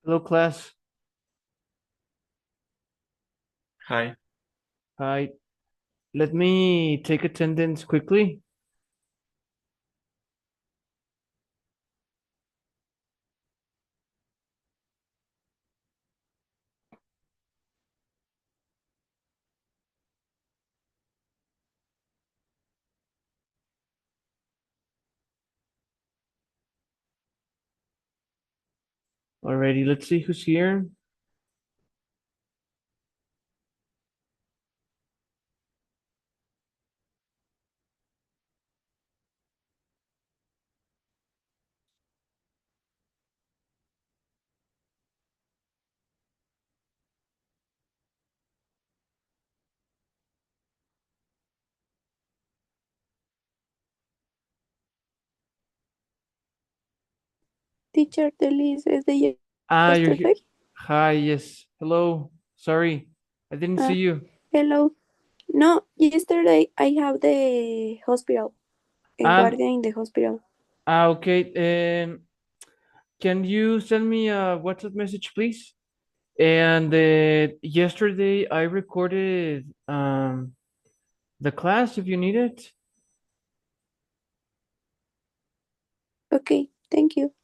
Hello, class. Hi. Hi. Let me take attendance quickly. Alrighty, let's see who's here. Teacher, the list is the You're here. yesterday. Hi, yes. Hello. Sorry, I didn't see Uh, you. Hello. No, yesterday I have the hospital, a Ah, guardian in the hospital. okay. Can you send me a WhatsApp message, please? And yesterday I recorded the class if you need it. Okay, thank you.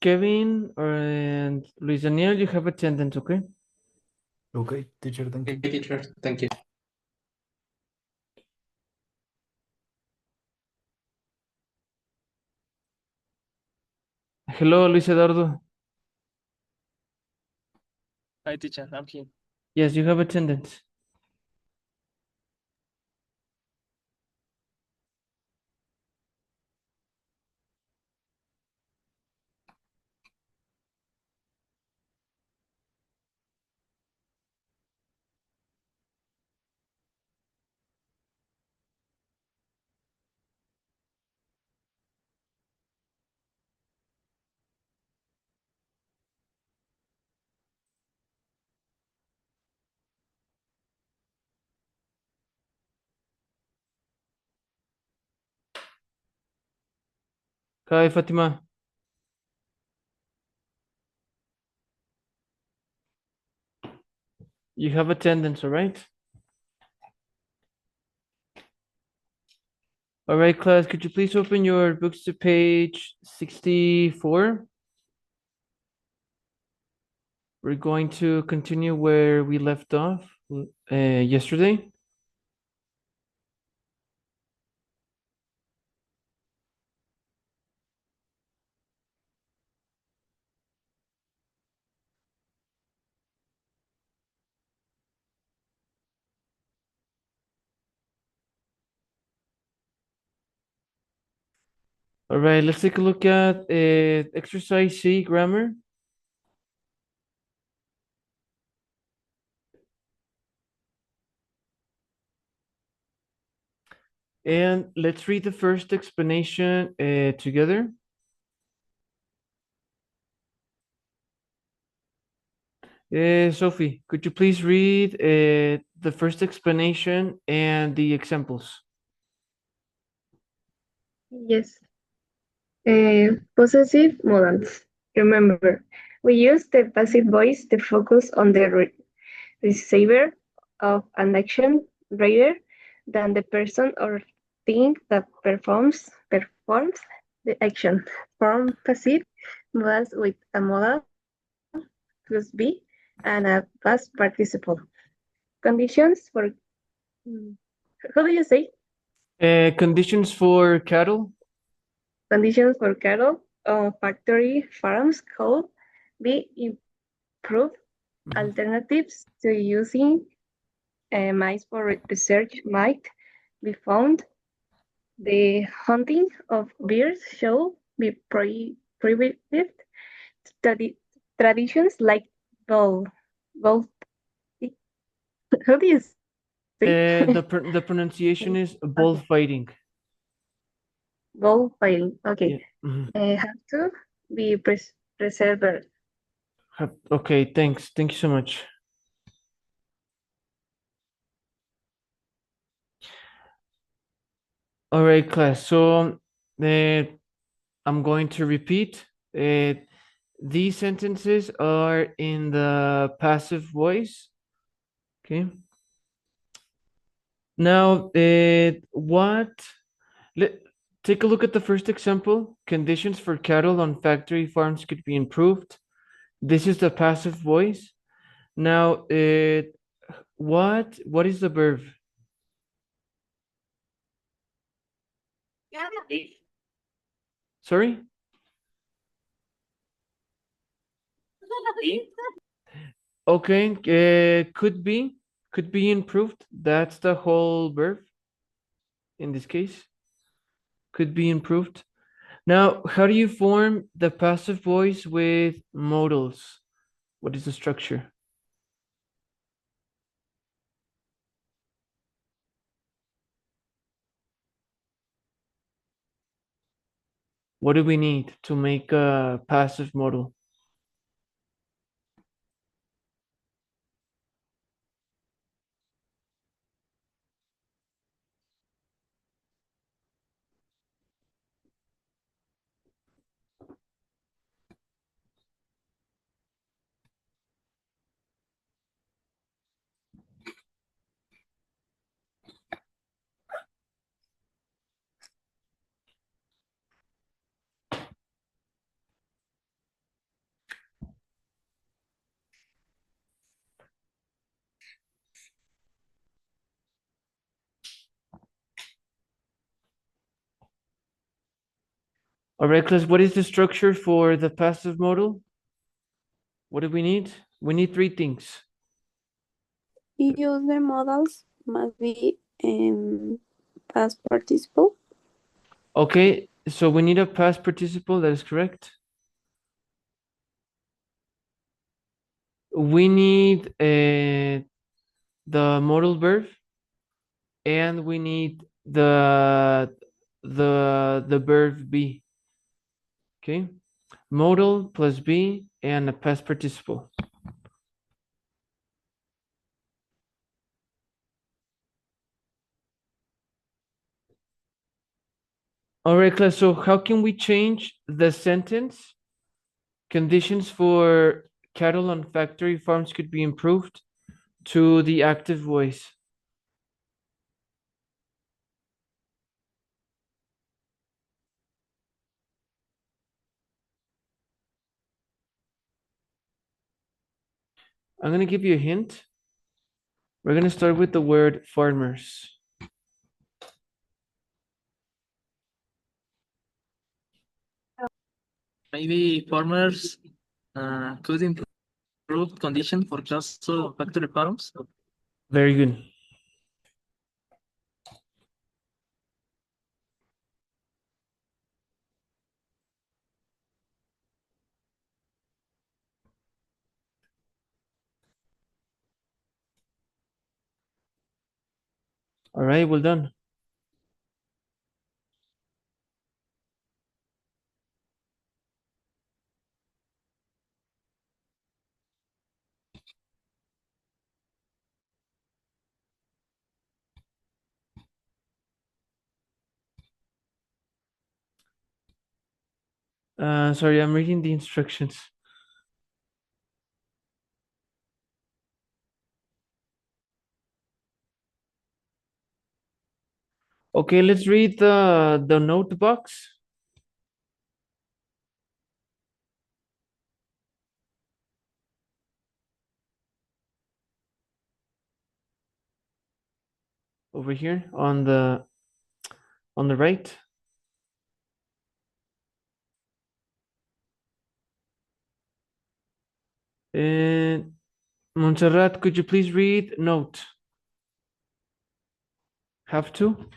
Kevin and Luis Daniel, you have attendance, okay? Okay, teacher, thank Okay, you. teacher, thank you. Hello, Luis Eduardo. Hi, teacher. I'm here. Yes, you have attendance. Hi, Fatima. You have attendance, all right? All right, class, could you please open your books to page 64? We're going to continue where we left off yesterday. All right, let's take a look at exercise C, grammar. And let's read the first explanation together. Sophie, could you please read the first explanation and the examples? Yes. Possessive modals. Remember, we use the passive voice to focus on the receiver of an action rather than the person or thing that performs the action. Form passive modals with a modal plus be and a past participle. Conditions for how do you say? Conditions for cattle. Conditions for cattle on factory farms could be improved. Mhm. Alternatives to using mice for research might be found. The hunting of bears should be prohibited. Tradi- Traditions like bull, how do you say? The pronunciation is bullfighting. Bullfighting. Okay. Yeah. Mhm. Have to be preserved. Okay, thanks. Thank you so much. All right, class. So I'm going to repeat. These sentences are in the passive voice. Okay. Now, let take a look at the first example. Conditions for cattle on factory farms could be improved. This is the passive voice. Now, what is the verb? Sorry? Okay, could be improved. That's the whole verb in this case. Could be improved. Now, how do you form the passive voice with modals? What is the structure? What do we need to make a passive modal? All right, class, what is the structure for the passive modal? What do we need? We need three things. Use the modals must be past participle. Okay, so we need a past participle, that is correct. We need the modal verb, and we need the verb be. Okay, modal plus be and a past participle. All right, class. So how can we change the sentence? Conditions for cattle on factory farms could be improved to the active voice. I'm going to give you a hint. We're going to start with the word farmers. Maybe farmers could improve condition for cattle factory farms. Very good. All right, well done. Sorry, I'm reading the instructions. Okay, let's read the note box. Over here on the right. And Montserrat, could you please read note? Have to?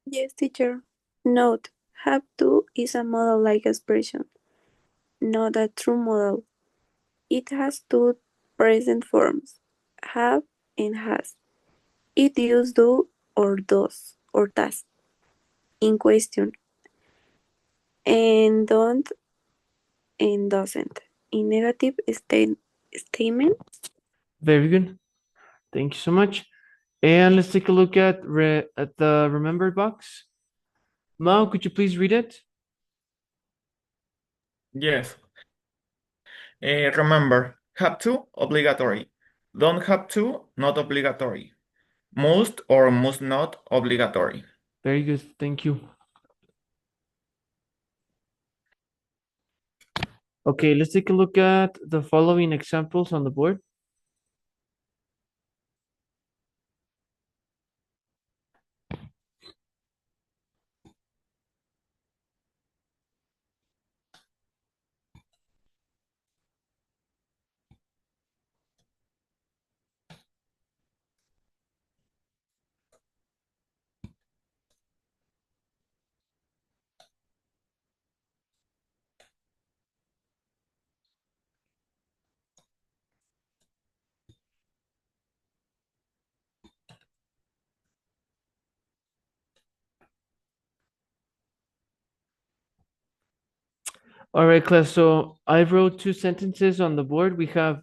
Yes, teacher. Note, have to is a model-like expression, not a true model. It has two present forms, have and has. It uses do or does or does in question, and don't and doesn't in negative statement. Very good. Thank you so much. And let's take a look at the remember box. Mao, could you please read it? Yes. Remember, have to, obligatory. Don't have to, not obligatory. Must or must not, obligatory. Very good. Thank you. Okay, let's take a look at the following examples on the board. All right, class. So I wrote two sentences on the board. We have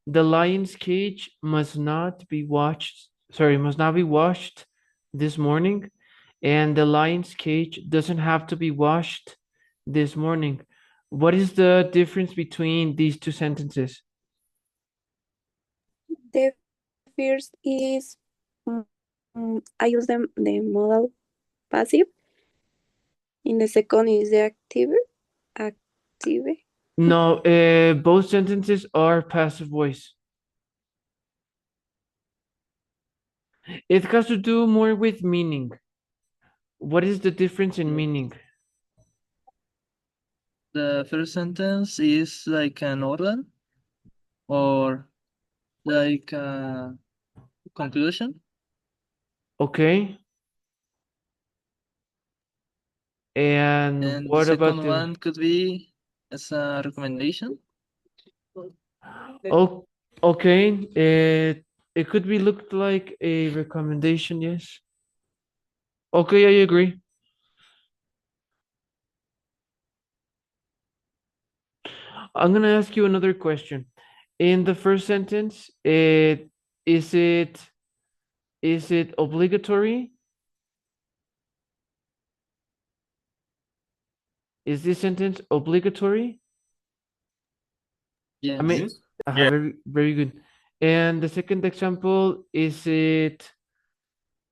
the lion's cage must not be must not be washed this morning. And the lion's cage doesn't have to be washed this morning. What is the difference between these two sentences? The first is I use the modal passive. In the second is the active. No, both sentences are passive voice. It has to do more with meaning. What is the difference in meaning? The first sentence is like an order or like a conclusion. Okay. And And the what about second one could be as a recommendation. Oh, okay. It could be looked like a recommendation, yes. Okay, I agree. I'm gonna ask you another question. In the first sentence, is it is it obligatory? Is this sentence obligatory? Yes. I mean, Yes. very, very good. And the second example,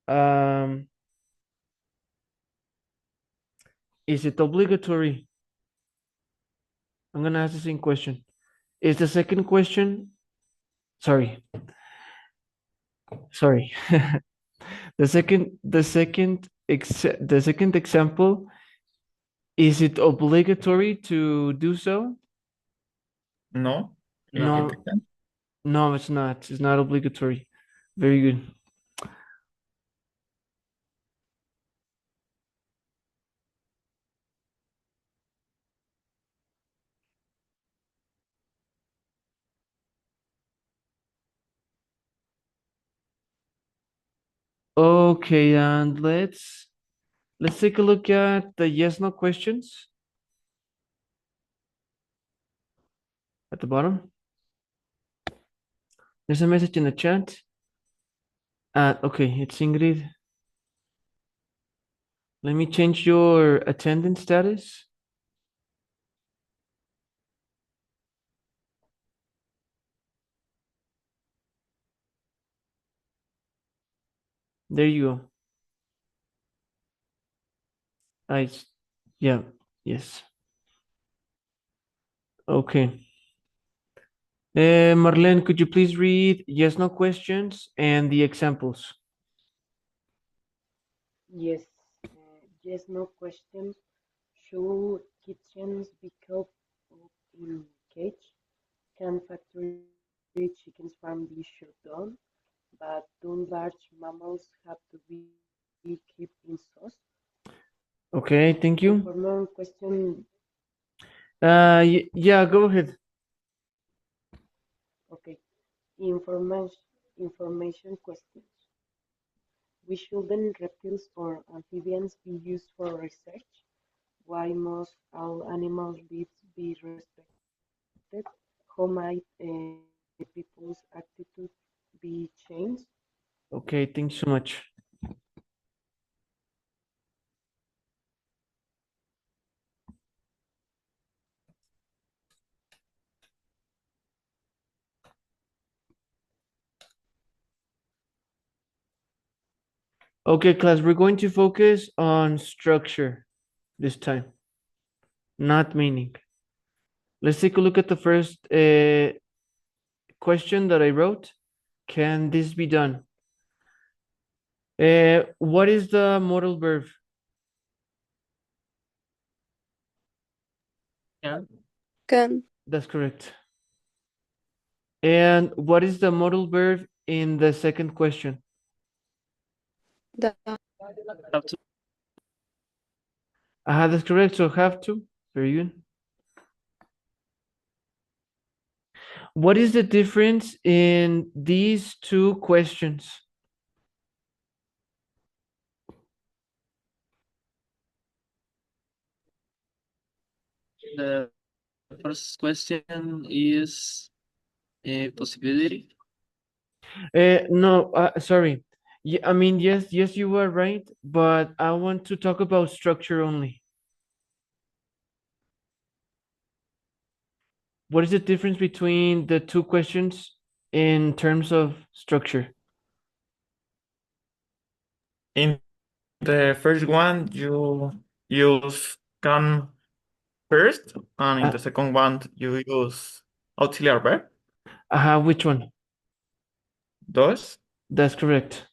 um is it obligatory? I'm gonna ask the same question. Is the second question, sorry, sorry. The second example, is it obligatory to do so? No. No, It can. no, it's not. It's not obligatory. Very good. Okay, and let's take a look at the yes no questions at the bottom. There's a message in the chat. Okay, it's Ingrid. Let me change your attendance status. There you go. I, yeah, yes. Okay. Marlene, could you please read yes no questions and the examples? Yes, yes, no question. Should kitchens be kept in cage? Can factory chickens farm be shut down? but don't large mammals have to be kept in zoos? Okay, thank you. Informal question. Yeah, go ahead. Okay. Information questions. Why shouldn't reptiles or amphibians be used for research? Why must all animal lives be respected? How might people's attitude be changed? Okay, thanks so much. Okay, class, we're going to focus on structure this time, not meaning. Let's take a look at the first question that I wrote. Can this be done? What is the modal verb? Yeah. Can. That's correct. And what is the modal verb in the second question? The. Have to. That's correct. So have to. Very good. What is the difference in these two questions? The first question is a possibility. No, sorry. Yeah, I mean, yes, you were right, but I want to talk about structure only. What is the difference between the two questions in terms of structure? In the first one, you use can first, and in Uh, the second one, you use auxiliary verb, which one? does. That's correct.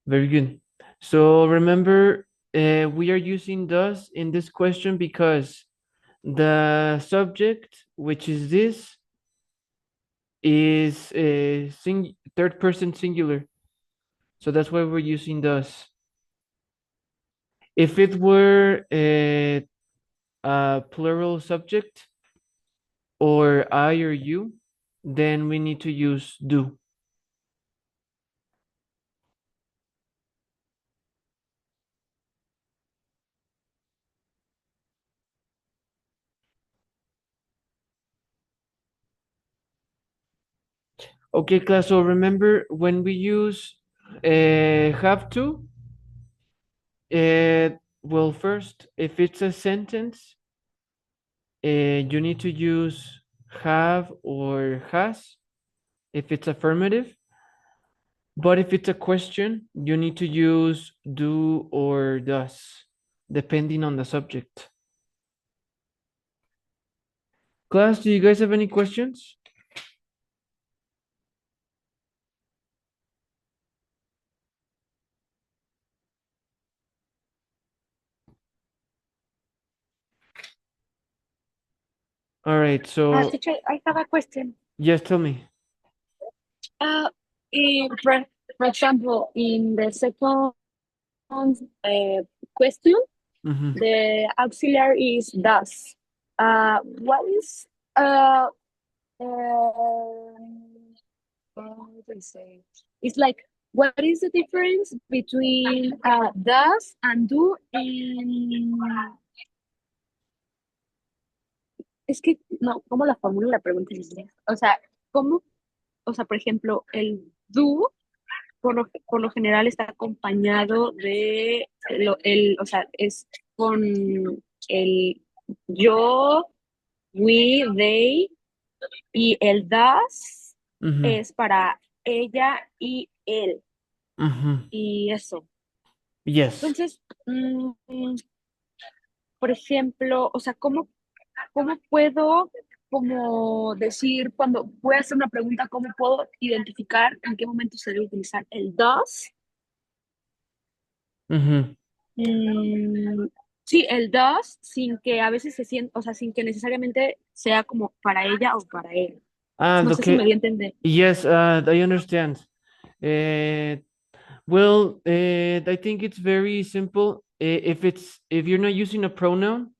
Very good. So remember, we are using does in this question because the subject, which is this, is a third person singular. So that's why we're using does. If it were a plural subject or I or you, then we need to use do. Okay, class. So remember when we use have to, well, first, if it's a sentence, you need to use have or has if it's affirmative. But if it's a question, you need to use do or does, depending on the subject. Class, do you guys have any questions? All right, so Teacher, I have a question. yes, tell me. Uh, for example, in the second question, Mhm. the auxiliary is does. What is what do I say? It's like what is the difference between does and do in es que no, ¿cómo la formulo la pregunta en inglés? O sea, ¿cómo? O sea, por ejemplo, el do por lo general está acompañado de o sea, es con el yo, we, they, y el das Mhm. es para ella y él, Mhm. y eso. Yes. Entonces, por ejemplo, o sea, cómo puedo como decir, cuando voy a hacer una pregunta, cómo puedo identificar en qué momento se debe utilizar el does? Mhm. Sí, el does, sin que a veces se sienta, o sea, sin que necesariamente sea como para ella o para él. No sé si me Okay. voy a entender. Yes, I understand. Uh, well, I think it's very simple. If you're not using a pronoun,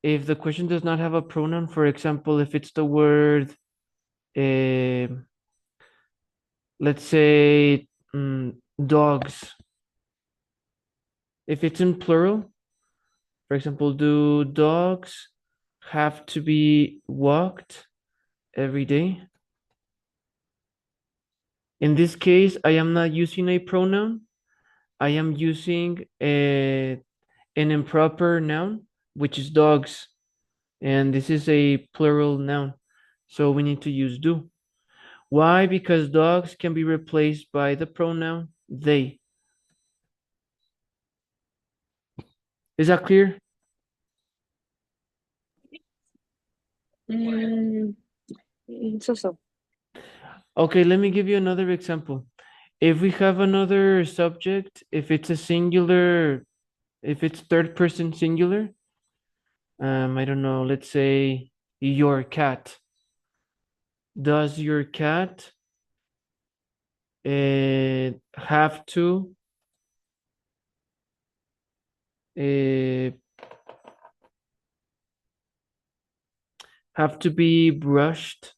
if the question does not have a pronoun, for example, if it's the word, uh, let's say, dogs. If it's in plural, for example, do dogs have to be walked every day? In this case, I am not using a pronoun. I am using an improper noun, which is dogs. And this is a plural noun. So we need to use do. Why? Because dogs can be replaced by the pronoun they. Is that clear? Mm, so. Okay, let me give you another example. If we have another subject, if it's a singular, if it's third person singular, I don't know, let's say your cat. Does your cat have to uh, be brushed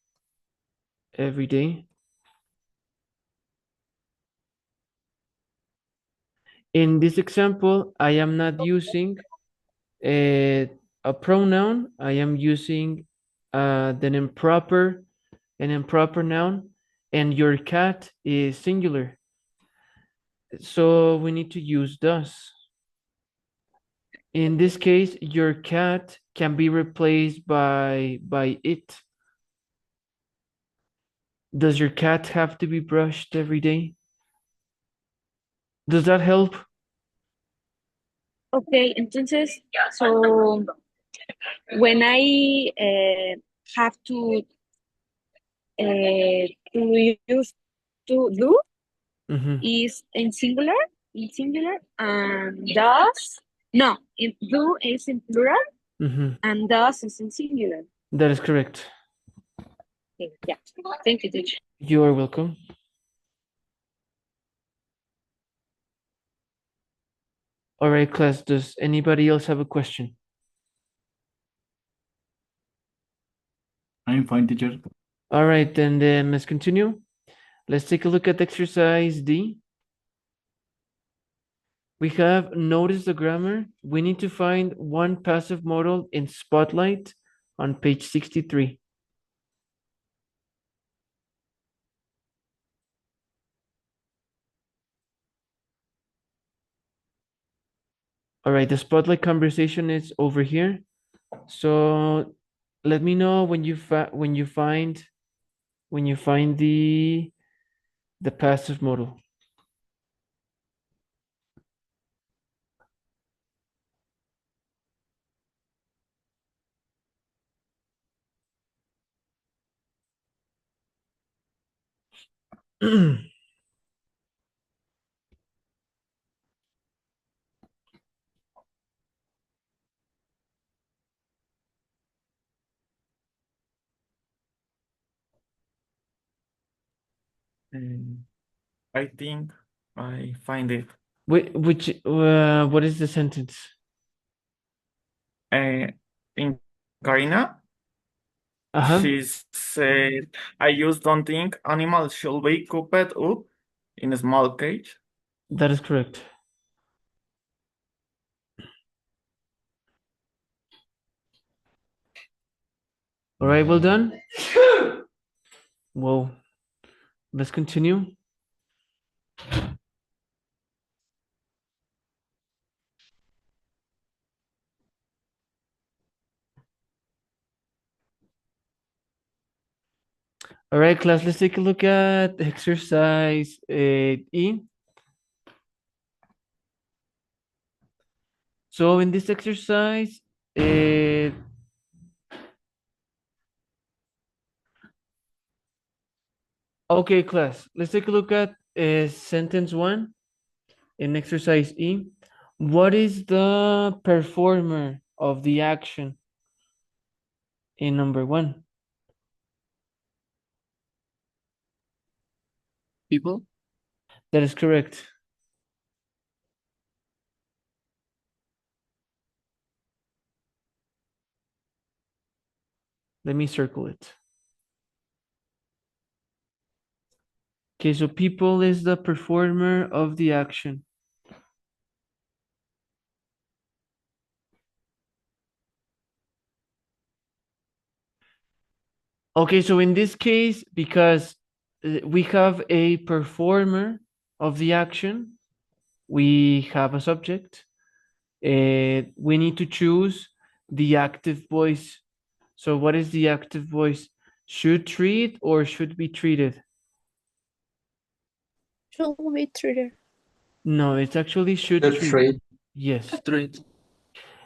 every day? In this example, I am not using a pronoun. I am using an improper noun, and your cat is singular. So we need to use does. In this case, your cat can be replaced by it. Does your cat have to be brushed every day? Does that help? Okay, entonces, so when I have to use to do Mhm, is in singular, and does, no, do is in plural, mhm. and does is in singular. That is correct. Okay, yeah, thank you, teacher. You are welcome. All right, class, does anybody else have a question? I'm fine, teacher. All right, then let's continue. Let's take a look at exercise D. We have noticed the grammar. We need to find one passive modal in Spotlight on page 63. All right, the Spotlight conversation is over here. So let me know when you find the passive modal. I think I find it. What is the sentence? In Karina, Uh-huh. she said, I just don't think animals should be cooped up in a small cage. That is correct. All right, well done. Whoa. Let's continue. All right, class, let's take a look at exercise E. So in this exercise, okay, class, let's take a look at sentence 1 in exercise E. What is the performer of the action in number 1? People? That is correct. Let me circle it. Okay, so people is the performer of the action. Okay, so in this case, because we have a performer of the action, we have a subject, we need to choose the active voice. So what is the active voice? Should treat or should be treated? Should be treated. No, it's actually should Should treat. treat. Yes. Treat.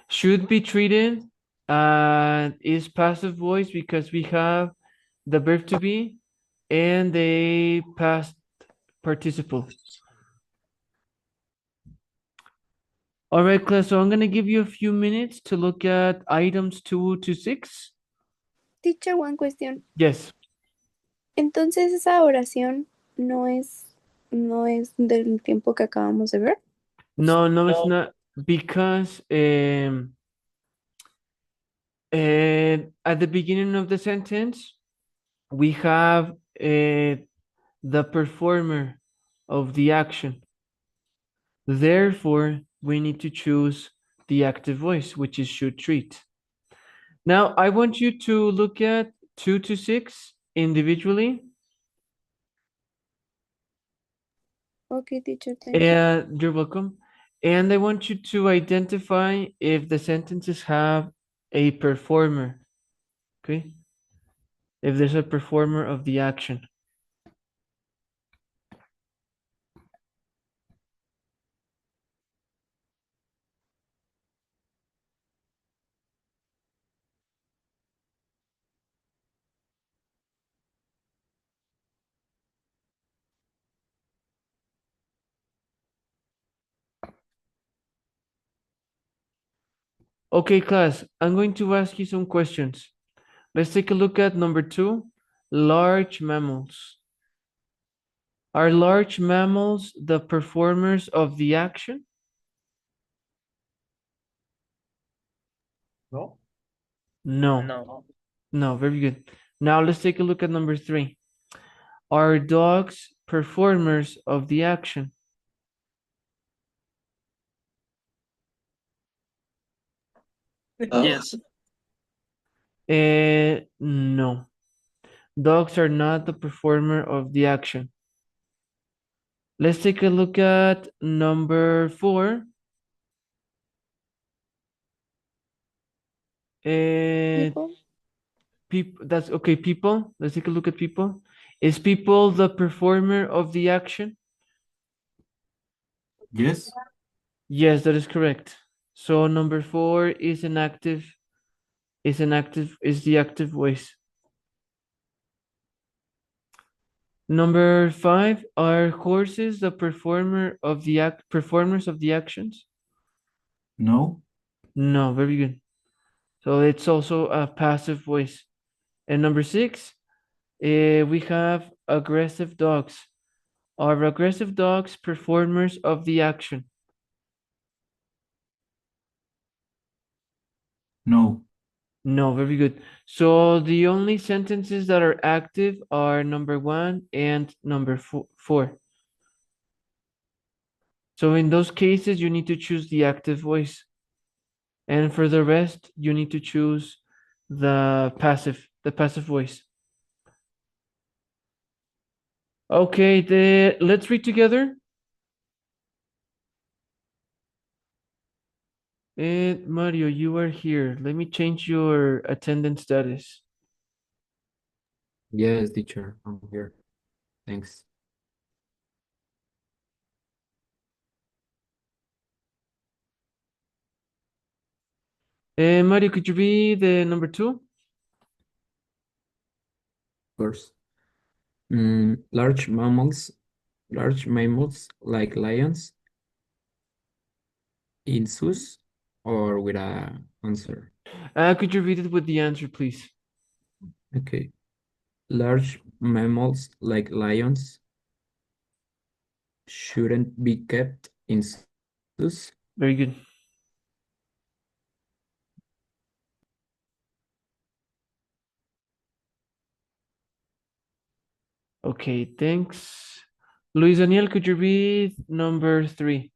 Should be treated is passive voice because we have the verb to be and the past participle. All right, class, so I'm going to give you a few minutes to look at items 2 to 6. Teacher, one question. Yes. Entonces esa oración no es del tiempo que acabamos de ver. No, no, it's not because at the beginning of the sentence, we have the performer of the action. Therefore, we need to choose the active voice, which is should treat. Now, I want you to look at 2 to 6 individually. Okay, teacher, thank you. You're welcome. And I want you to identify if the sentences have a performer. Okay? If there's a performer of the action. Okay, class, I'm going to ask you some questions. Let's take a look at number 2, large mammals. Are large mammals the performers of the action? No. No. No, very good. Now let's take a look at number 3. Are dogs performers of the action? Yes. No. Dogs are not the performer of the action. Let's take a look at number 4. People? People, that's okay, people. Let's take a look at people. Is people the performer of the action? Yes. Yes, that is correct. So number 4 is the active voice. Number 5, are horses the performers of the actions? No. No, very good. So it's also a passive voice. And number 6, we have aggressive dogs. Are aggressive dogs performers of the action? No. No, very good. So the only sentences that are active are number 1 and number 4. So in those cases, you need to choose the active voice. And for the rest, you need to choose the passive voice. Okay, let's read together. And Mario, you are here. Let me change your attendance status. Yes, teacher. I'm here. Thanks. Mario, could you be the number 2? Of course. Large mammals like lions in zoos or with a answer. Could you read it with the answer, please? Okay. Large mammals like lions shouldn't be kept in zoos. Very good. Okay, thanks. Luis Daniel, could you read number 3?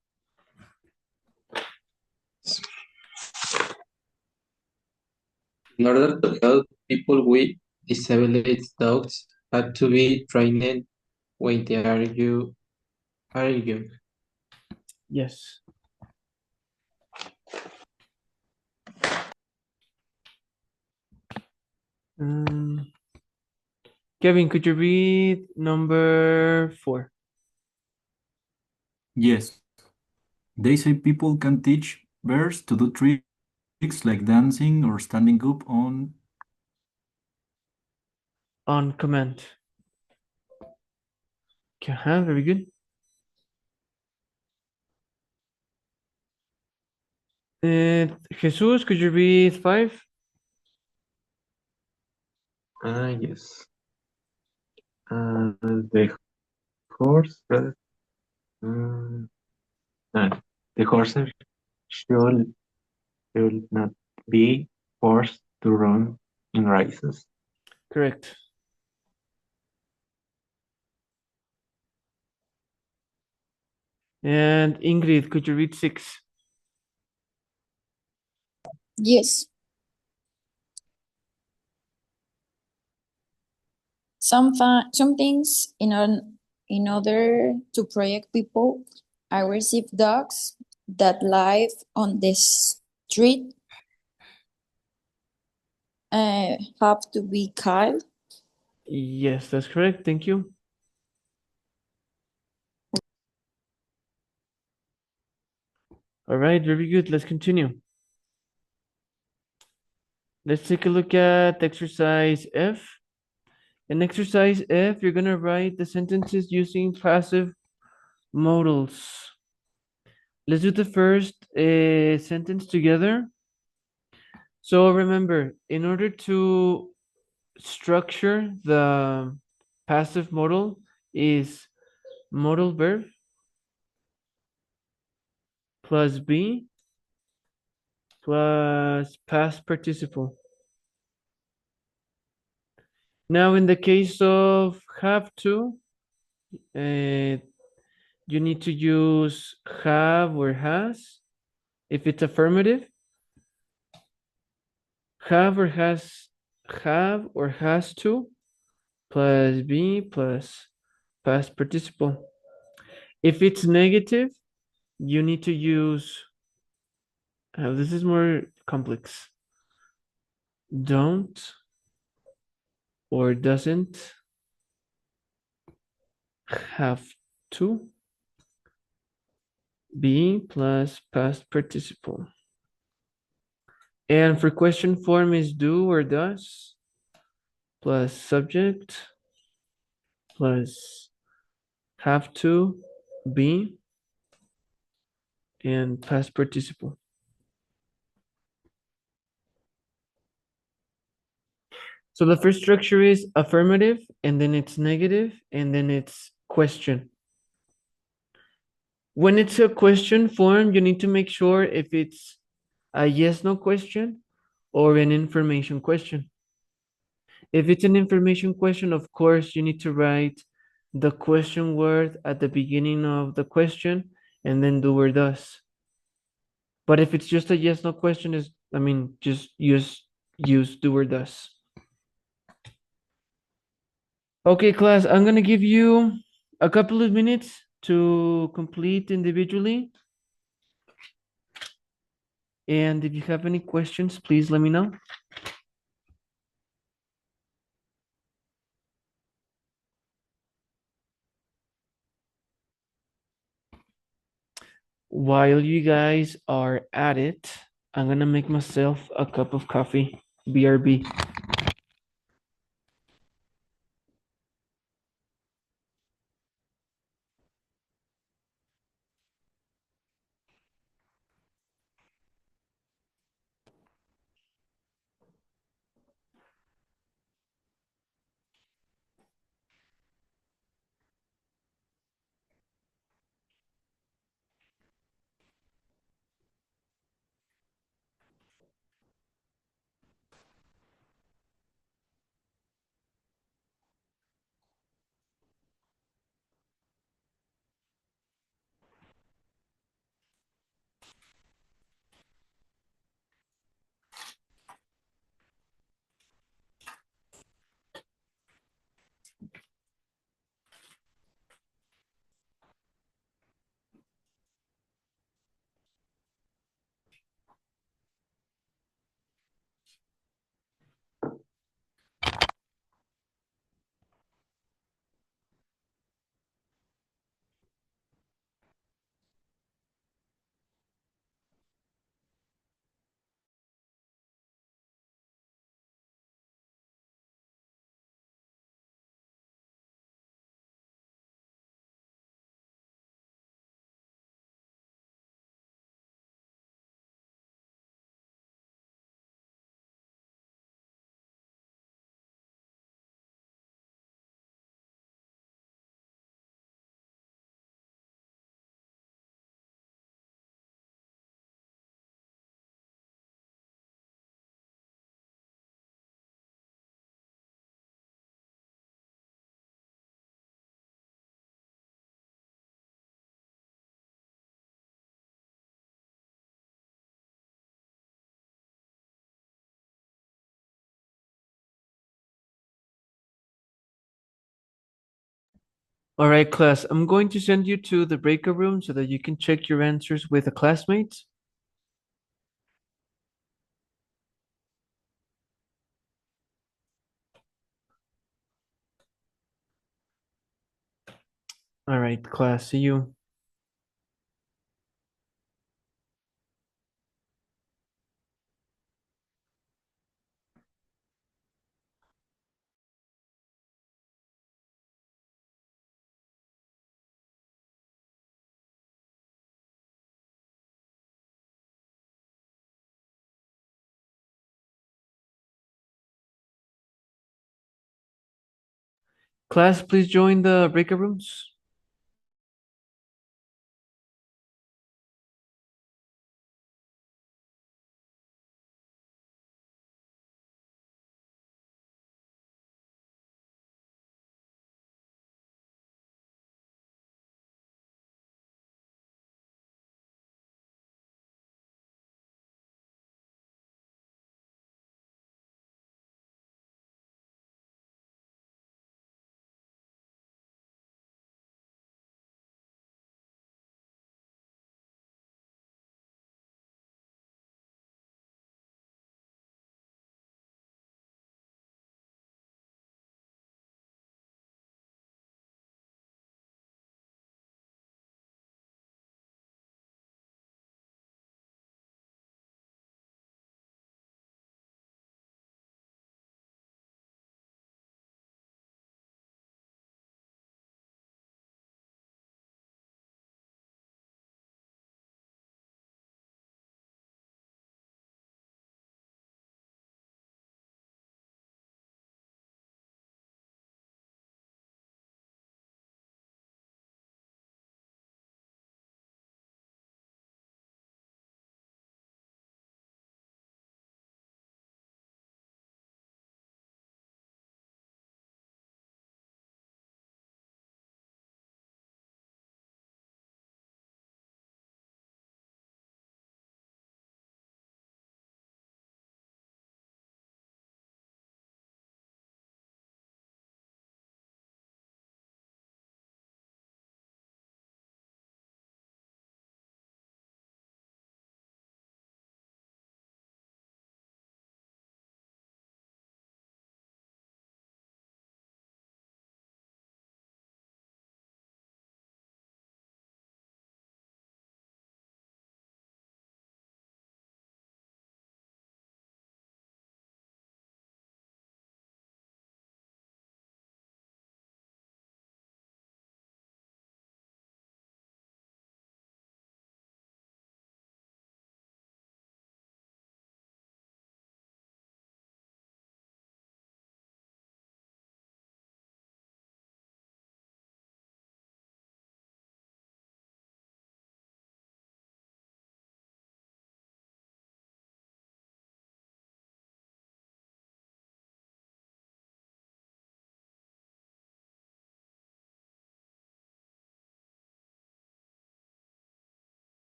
In order to help people with disabled dogs had to be trained when they are young. Yes. Kevin, could you read number 4? Yes, they say people can teach bears to do tricks like dancing or standing up on. On command. Okay, very good. Jesus, could you read 5? Yes. The horse, um, the horses should not be forced to run in races. Correct. And Ingrid, could you read 6? Yes. Some things in order to protect people, aggressive dogs that live on the street have to be killed. Yes, that's correct. Thank you. All right, very good. Let's continue. Let's take a look at exercise F. In exercise F, you're going to write the sentences using passive modals. Let's do the first sentence together. So remember, in order to structure the passive modal is modal verb plus be plus past participle. Now, in the case of have to, you need to use have or has. If it's affirmative, have or has to plus be plus past participle. If it's negative, you need to use, this is more complex. Don't or doesn't have to be plus past participle. And for question form is do or does plus subject plus have to be and past participle. So the first structure is affirmative, and then it's negative, and then it's question. When it's a question form, you need to make sure if it's a yes no question or an information question. If it's an information question, of course, you need to write the question word at the beginning of the question and then do or does. But if it's just a yes no question, just use do or does. Okay, class, I'm gonna give you a couple of minutes to complete individually. And if you have any questions, please let me know. While you guys are at it, I'm gonna make myself a cup of coffee. BRB. All right, class. I'm going to send you to the breakout room so that you can check your answers with a classmate. All right, class. See you. Class, please join the breakout rooms.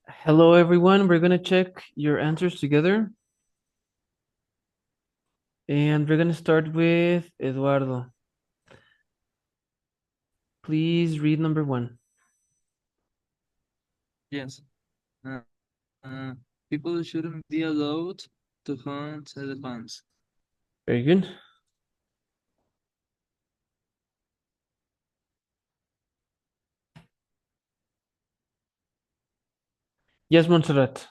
Hello, everyone. We're going to check your answers together. And we're going to start with Eduardo. Please read number 1. Yes. People shouldn't be allowed to hunt elephants. Very good. Yes, Montserrat.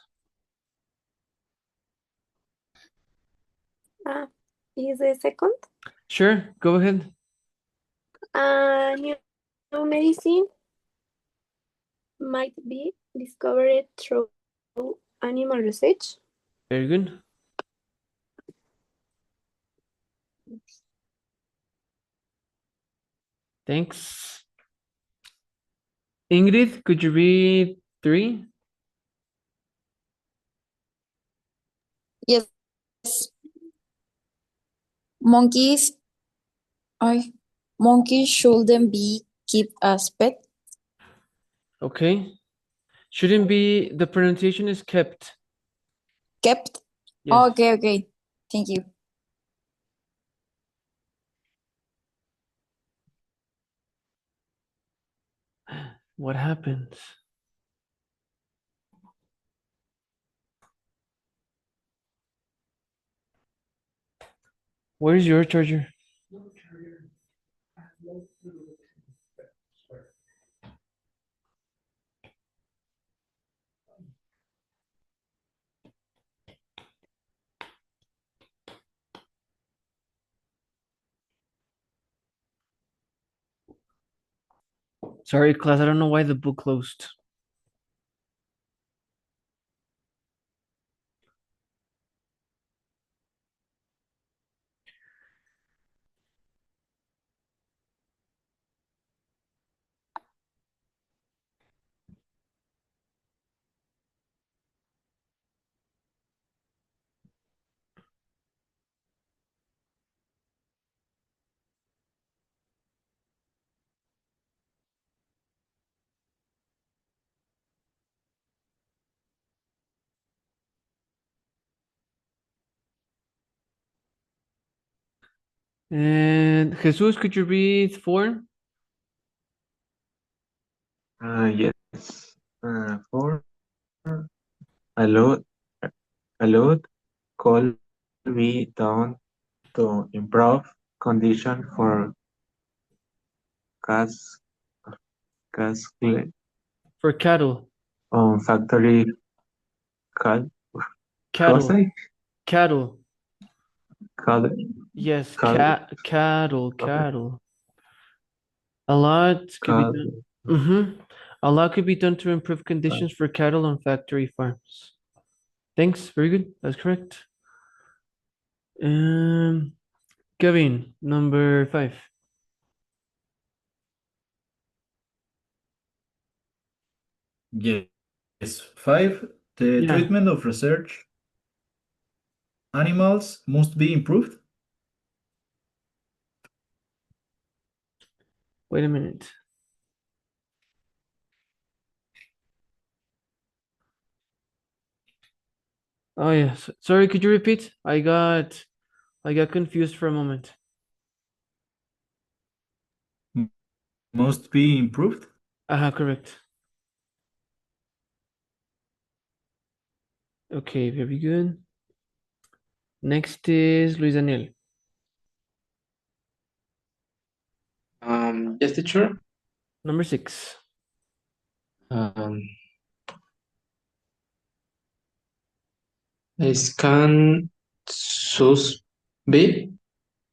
Is the second? Sure, go ahead. New medicine might be discovered through animal research. Very good. Thanks. Ingrid, could you read 3? Yes. Monkeys, monkeys shouldn't be kept as pet. Okay. Shouldn't be, the pronunciation is kept. Kept? Yes. Okay. Thank you. What happens? Where's your charger? Sorry, class, I don't know why the book closed. And Jesus, could you read 4? Yes. 4. Allowed, allowed could be done to improve condition for gas, gas For cattle. on factory cal, Cattle. cosa? Cattle. Cal, Yes, cal, cattle. A lot could be cal, done. A lot could be done to improve conditions for cattle on factory farms. Thanks. Very good. That's correct. Kevin, number 5. Yes. 5. The Yeah. treatment of research animals must be improved. Wait a minute. Oh yes. Sorry, could you repeat? I got confused for a moment. Must be improved. Correct. Okay, very good. Next is Luis Daniel. Yes, teacher. Number 6. Um, Scan sus be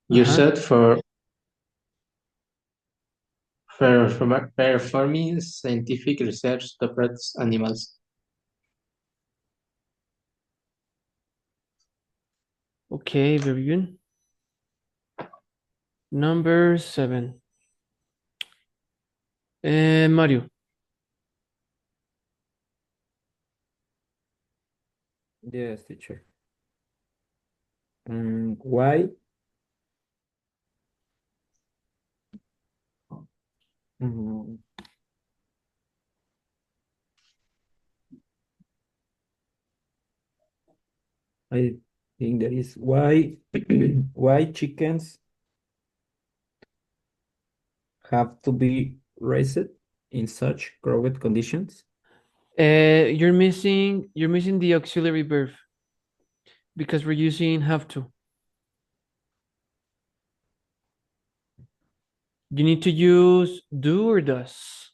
used for performing scientific research to protect animals. Okay, very good. Number 7. Mario. Yes, teacher. Why? Mm, I think that is why why chickens have to be raised in such crowded conditions. You're missing the auxiliary verb because we're using have to. You need to use do or does.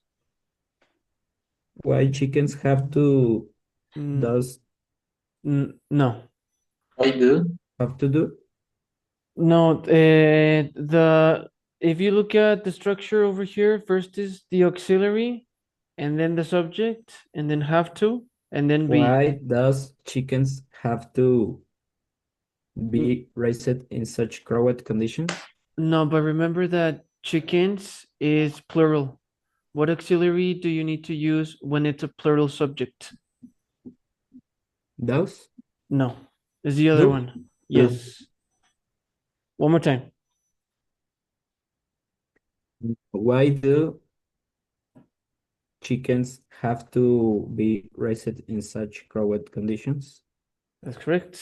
Why chickens have to does No. I do. have to do? No, if you look at the structure over here, first is the auxiliary, and then the subject, and then have to, and then be. Why does chickens have to be raised in such crowded conditions? No, but remember that chickens is plural. What auxiliary do you need to use when it's a plural subject? Does? No, it's the other Do? one. Yes. One more time. Why do chickens have to be raised in such crowded conditions? That's correct.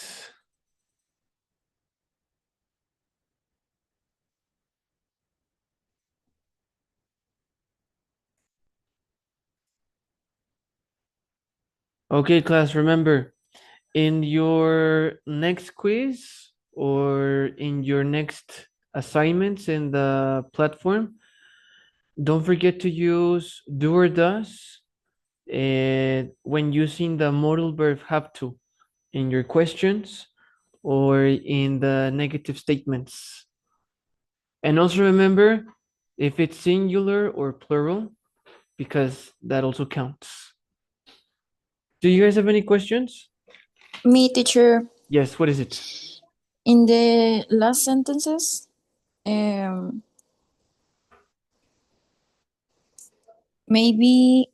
Okay, class, remember, in your next quiz or in your next assignments in the platform, don't forget to use do or does when using the modal verb have to in your questions or in the negative statements. And also remember if it's singular or plural, because that also counts. Do you guys have any questions? Me, teacher. Yes, what is it? In the last sentences, maybe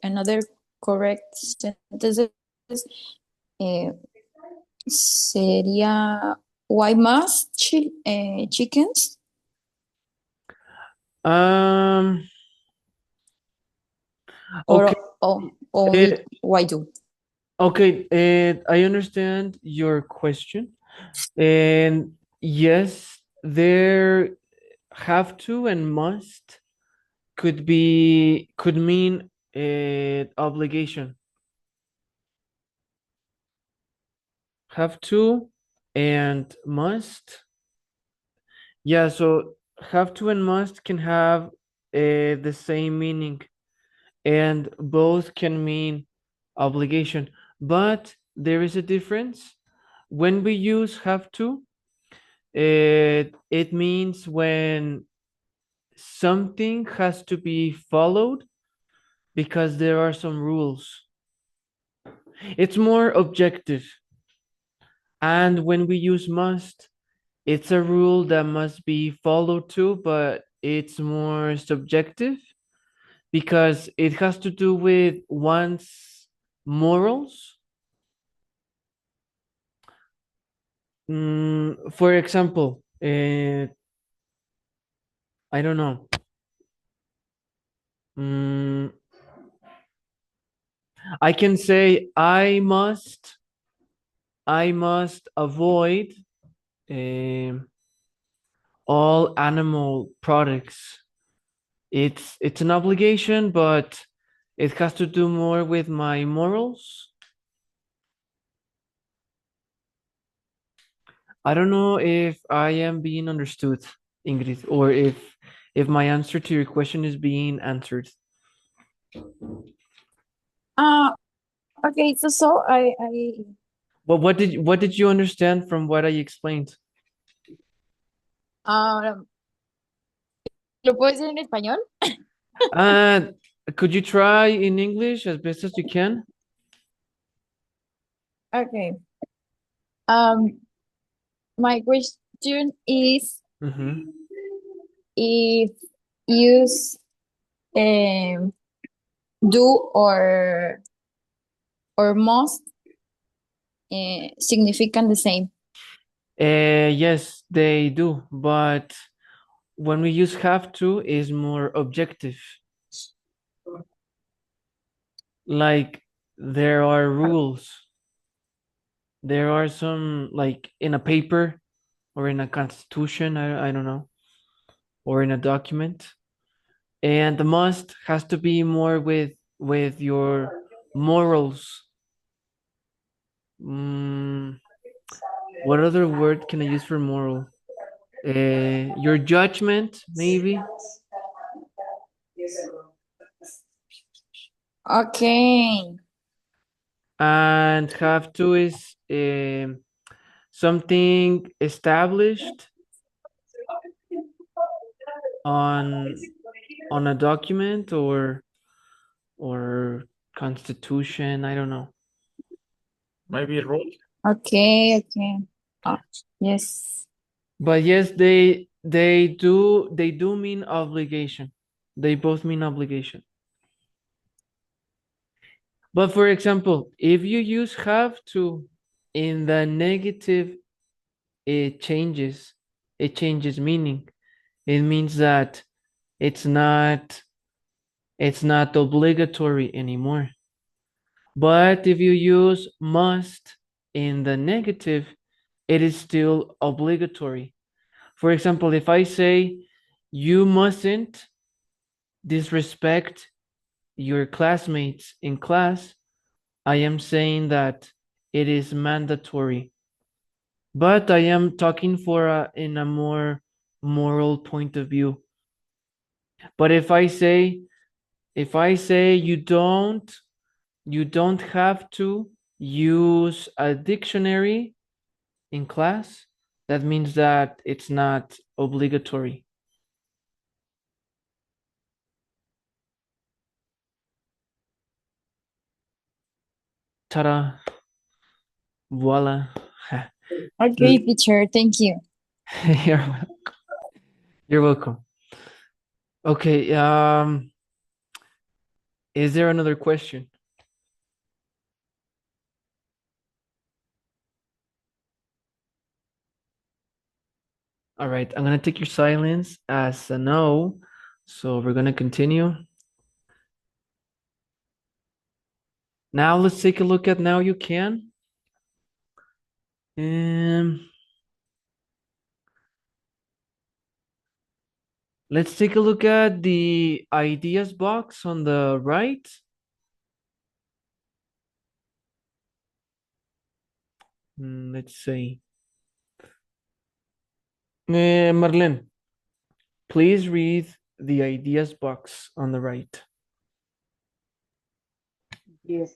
another correct sentences sería why must chickens Um, or okay. only why do? Okay, I understand your question. And yes, there have to and must could mean obligation. Have to and must. Yeah, so have to and must can have the same meaning, and both can mean obligation. But there is a difference. When we use have to, it means when something has to be followed because there are some rules. It's more objective. And when we use must, it's a rule that must be followed too, but it's more subjective because it has to do with one's morals. For example, I don't know. I can say I must avoid all animal products. It's an obligation, but it has to do more with my morals. I don't know if I am being understood, Ingrid, or if my answer to your question is being answered. Okay, so I Well, what did you understand from what I explained? ¿lo puedo decir en español? Could you try in English as best as you can? Okay. My question is if use do or must significant the same. Yes, they do, but when we use have to is more objective. Like there are rules. There are some like in a paper or in a constitution, I don't know, or in a document. And the must has to be more with your morals. What other word can I use for moral? Your judgment, maybe. Okay. And have to is something established on a document or constitution. I don't know. Maybe rule. Okay. Oh, yes. But yes, they do mean obligation. They both mean obligation. But for example, if you use have to in the negative, it changes. It changes meaning. It means that it's not obligatory anymore. But if you use must in the negative, it is still obligatory. For example, if I say you mustn't disrespect your classmates in class, I am saying that it is mandatory. But I am talking in a more moral point of view. But if I say you don't have to use a dictionary in class, that means that it's not obligatory. Ta-da. Voila. Okay, teacher. Thank you. You're welcome. Okay, is there another question? All right, I'm gonna take your silence as a no. So we're gonna continue. Now let's take a look at now you can. Let's take a look at the ideas box on the right. Let's see. Marlene, please read the ideas box on the right. Yes,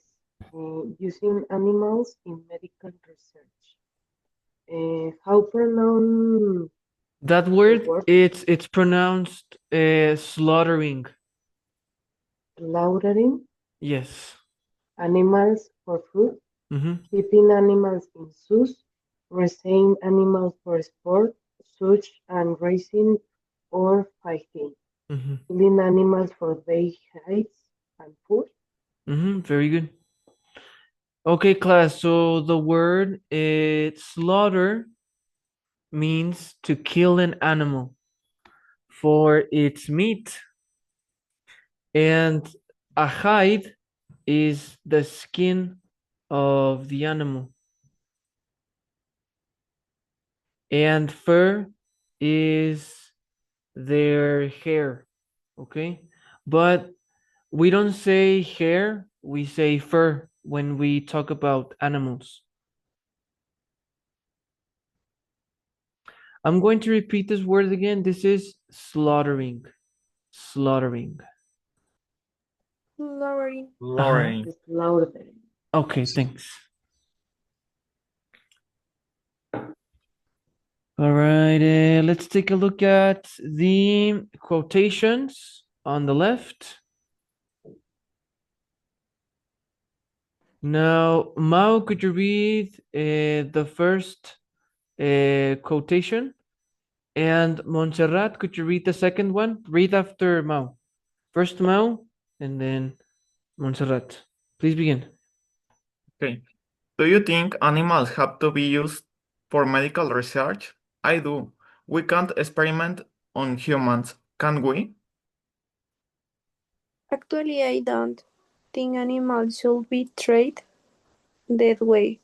using animals in medical research. How pronounce That word, it's pronounced slaughtering. Slaughtering Yes. animals for food, keeping animals in zoos, raising animals for sport, such and racing or fighting, killing animals for their hides and food. Very good. Okay, class. So the word slaughter means to kill an animal for its meat. And a hide is the skin of the animal. And fur is their hair. Okay? But we don't say hair, we say fur when we talk about animals. I'm going to repeat this word again. This is slaughtering. Slaughtering. Slaughtering. Okay, thanks. All right, let's take a look at the quotations on the left. Now, Mao, could you read the first quotation? And Montserrat, could you read the second one? Read after Mao. First Mao, and then Montserrat. Please begin. Okay. Do you think animals have to be used for medical research? I do. We can't experiment on humans, can we? Actually, I don't think animals should be treated that way.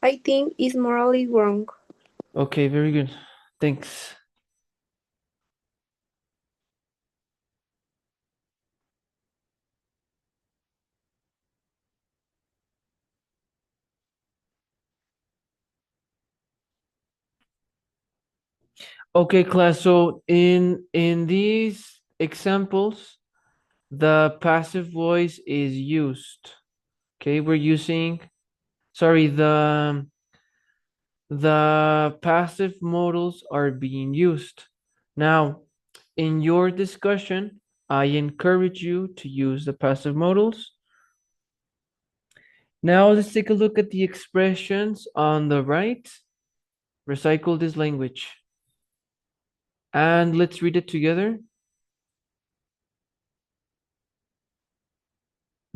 I think is morally wrong. Okay, very good. Thanks. Okay, class. So in these examples, the passive voice is used. Okay, we're using, sorry, the passive modals are being used. Now, in your discussion, I encourage you to use the passive modals. Now let's take a look at the expressions on the right. Recycle this language. And let's read it together.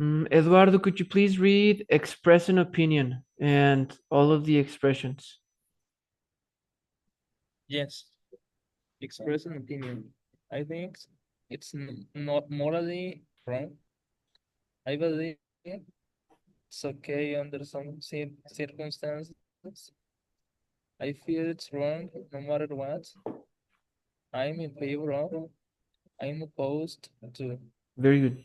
Eduardo, could you please read express an opinion and all of the expressions? Yes, express an opinion. I think it's not morally wrong. I believe it's okay under some circumstances. I feel it's wrong no matter what. I'm in favor of. I'm opposed to. Very good.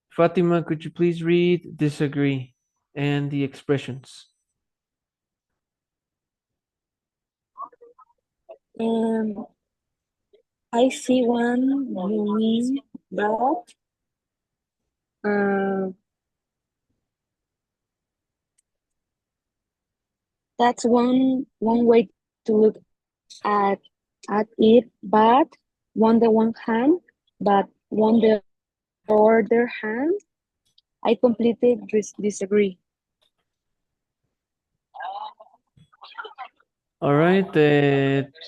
Fatima, could you please read disagree and the expressions? I see one mean that that's one way to look at it, but on the one hand, but on the other hand, I completely disagree. All right,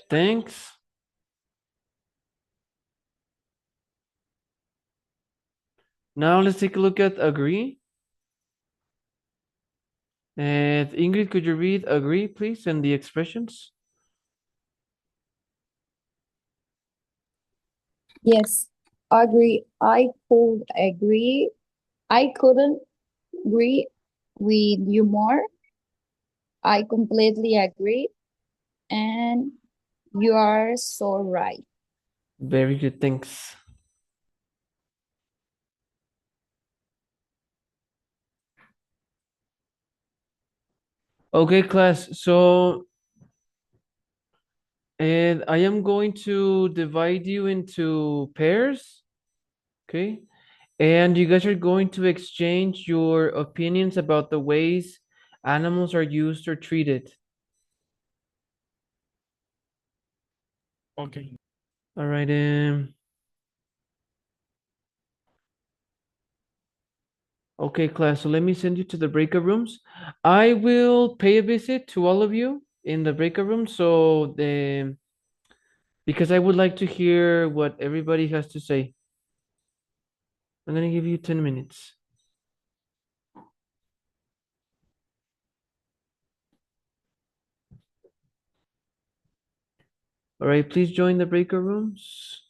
thanks. Now let's take a look at agree. And Ingrid, could you read agree, please, and the expressions? Yes, agree. I could agree. I couldn't agree with you more. I completely agree. And you are so right. Very good, thanks. Okay, class. So, and I am going to divide you into pairs. Okay. And you guys are going to exchange your opinions about the ways animals are used or treated. Okay. All right. Okay, class. So let me send you to the breakout rooms. I will pay a visit to all of you in the breakout room. So because I would like to hear what everybody has to say. I'm gonna give you 10 minutes. All right, please join the breakout rooms.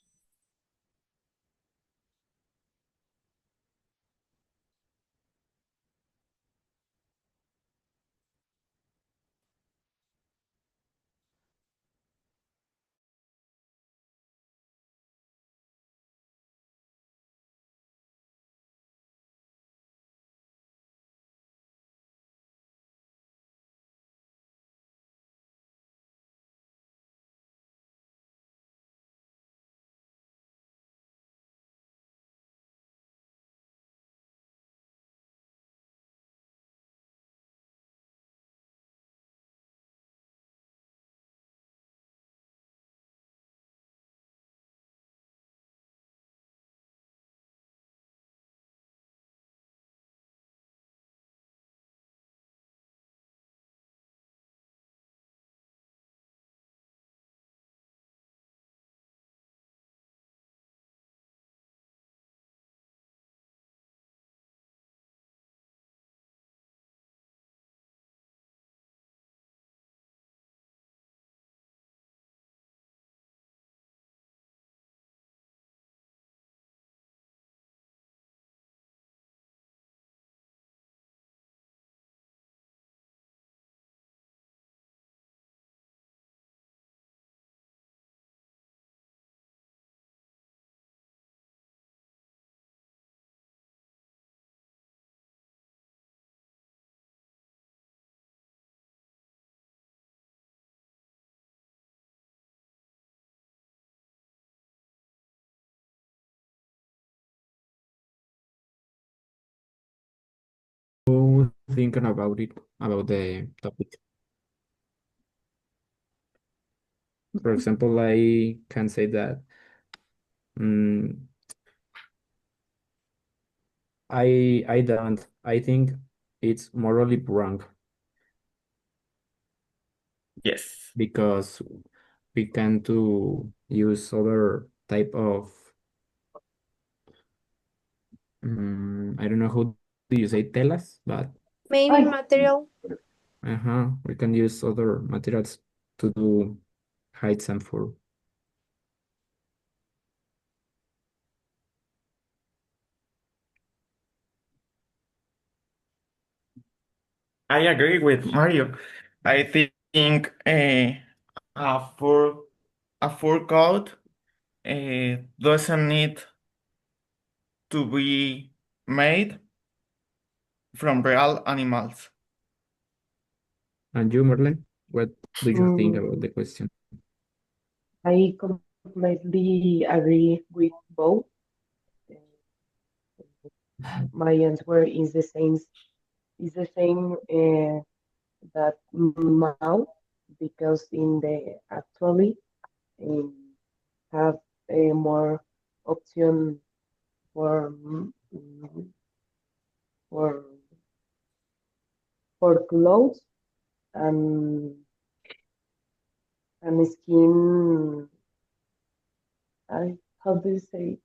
thinking about it, about the topic. For example, I can say that mm, I don't. I think it's morally wrong Yes. because we can to use other type of I don't know how do you say telas, but Maybe material. we can use other materials to do heights and for I agree with Mario. I think a fur a fur coat doesn't need to be made from real animals. and you, Marlene, what do you think about Mm, the question? I completely agree with both. My answer is the same. Is the same that now because in the actually um, have a more option for for for clothes and skin. How do you say?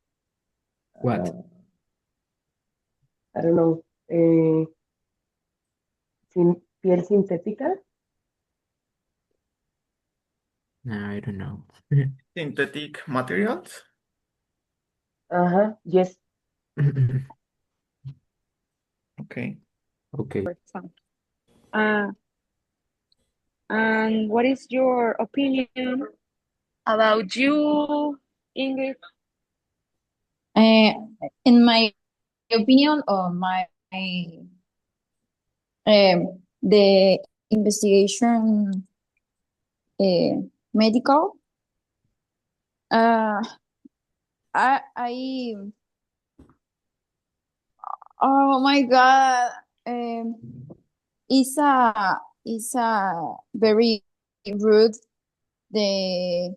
What? Uh, I don't know. Piel sintética. No, I don't know. Synthetic materials? Yes. Okay. Okay. For example. And what is your opinion about you, Ingrid? In my opinion, or the investigation medical, uh, I oh my God, um, it's a very rude the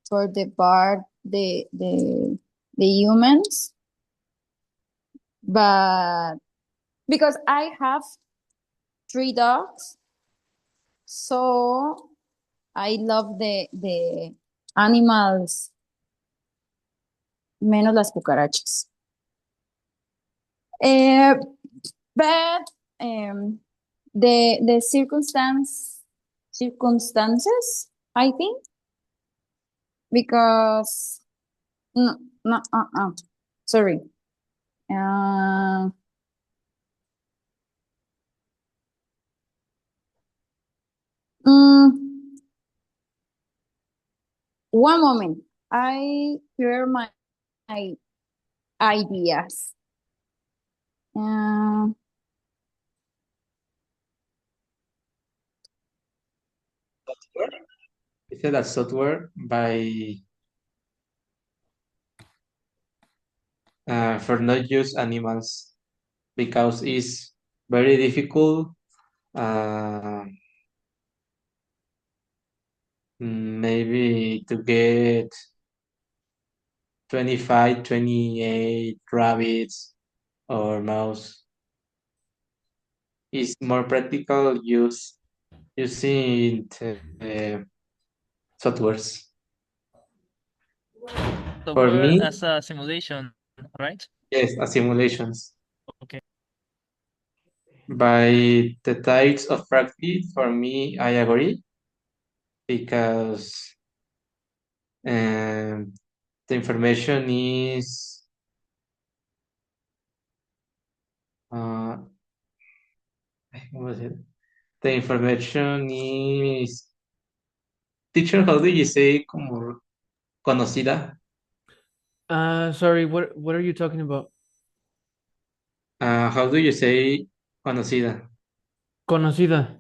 for the part the humans, but because I have 3 dogs, so I love the animals menos las cucarachas. Eh, but the circumstances, I think, because no, no, sorry. Uh, mm, one moment. I hear my ideas. Uh, Is it a software by for not use animals because it's very difficult uh, maybe to get 25, 28 rabbits or mouse. It's more practical using softwares. For Software me, as a simulation, right? yes, a simulations. Okay. By the types of practice, for me, I agree because um, the information is what was it? The information is teacher. How do you say como conocida? Sorry, what are you talking about? How do you say conocida? Conocida.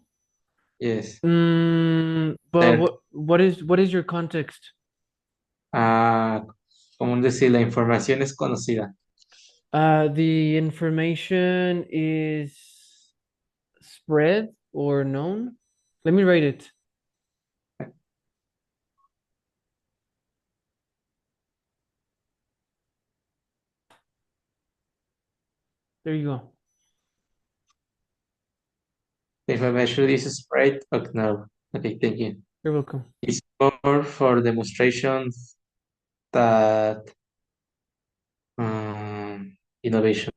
Yes. But There. what is your context? ¿Cómo decir? La información es conocida. The information is spread or known. Let me write it. There you go. If I measure this spread, oh, no. Okay, thank you. You're welcome. It's more for demonstrations that innovation.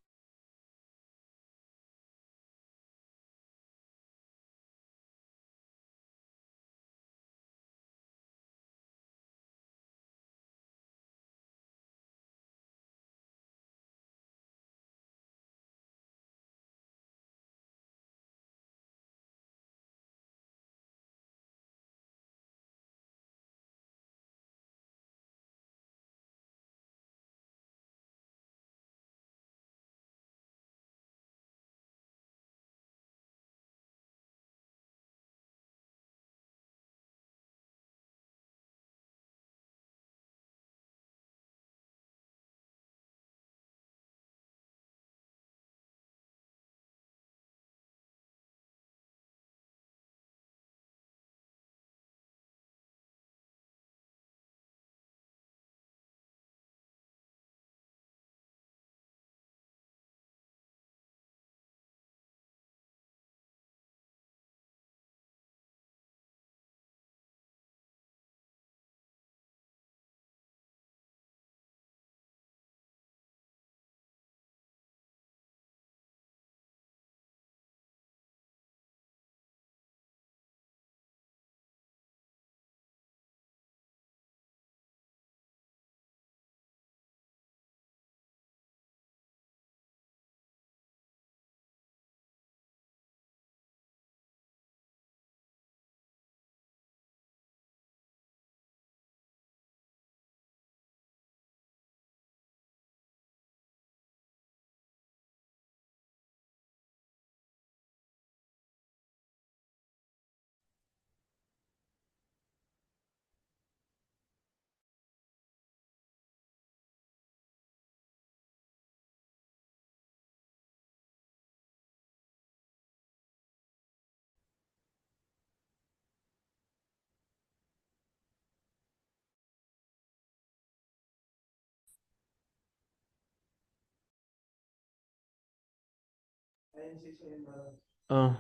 Oh,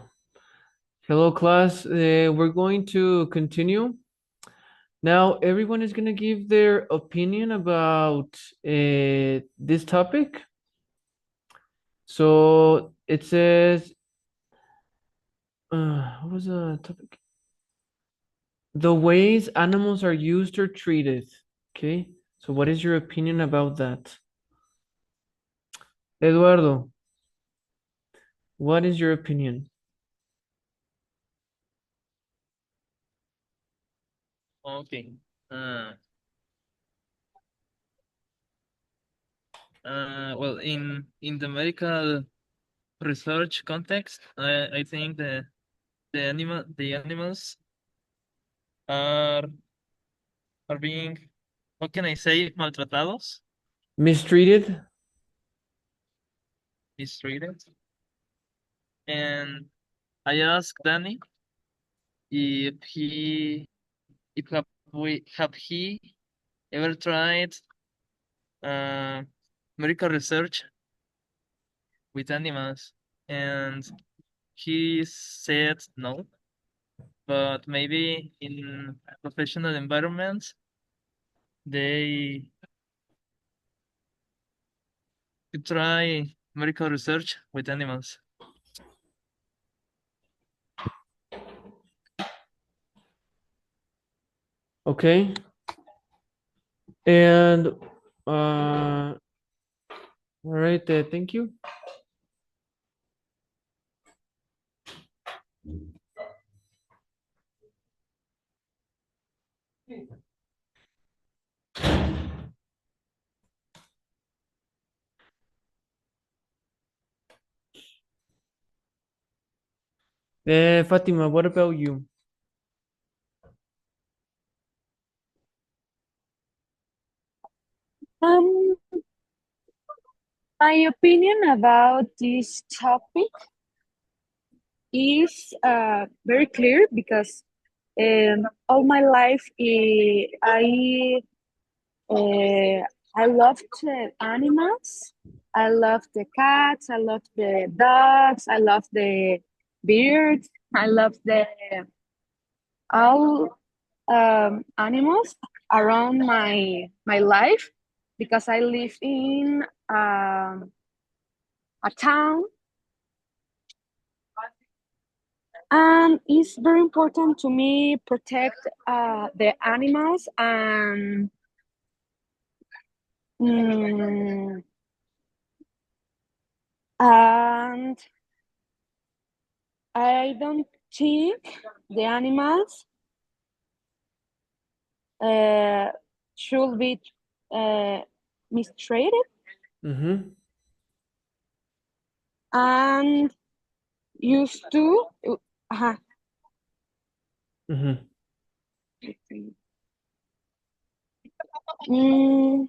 hello, class. We're going to continue. Now, everyone is going to give their opinion about this topic. So it says, what was the topic? The ways animals are used or treated. Okay. So what is your opinion about that? Eduardo, what is your opinion? Okay. Well, in the medical research context, I think the animals are are being, how can I say, maltratados, Mistreated? mistreated. And I asked Danny if he if have he ever tried uh, medical research with animals, and he said no, but maybe in professional environments they could try medical research with animals. Okay. And all right, thank you. Fatima, what about you? Um, my opinion about this topic is very clear because all my life I loved animals. I loved the cats. I loved the dogs. I loved the birds. I loved the all animals around my life because I live in a town, and it's very important to me protect the animals mm, and I don't think the animals should be mistreated Mm-hmm. and used to. Uh, Mm-hmm. mm,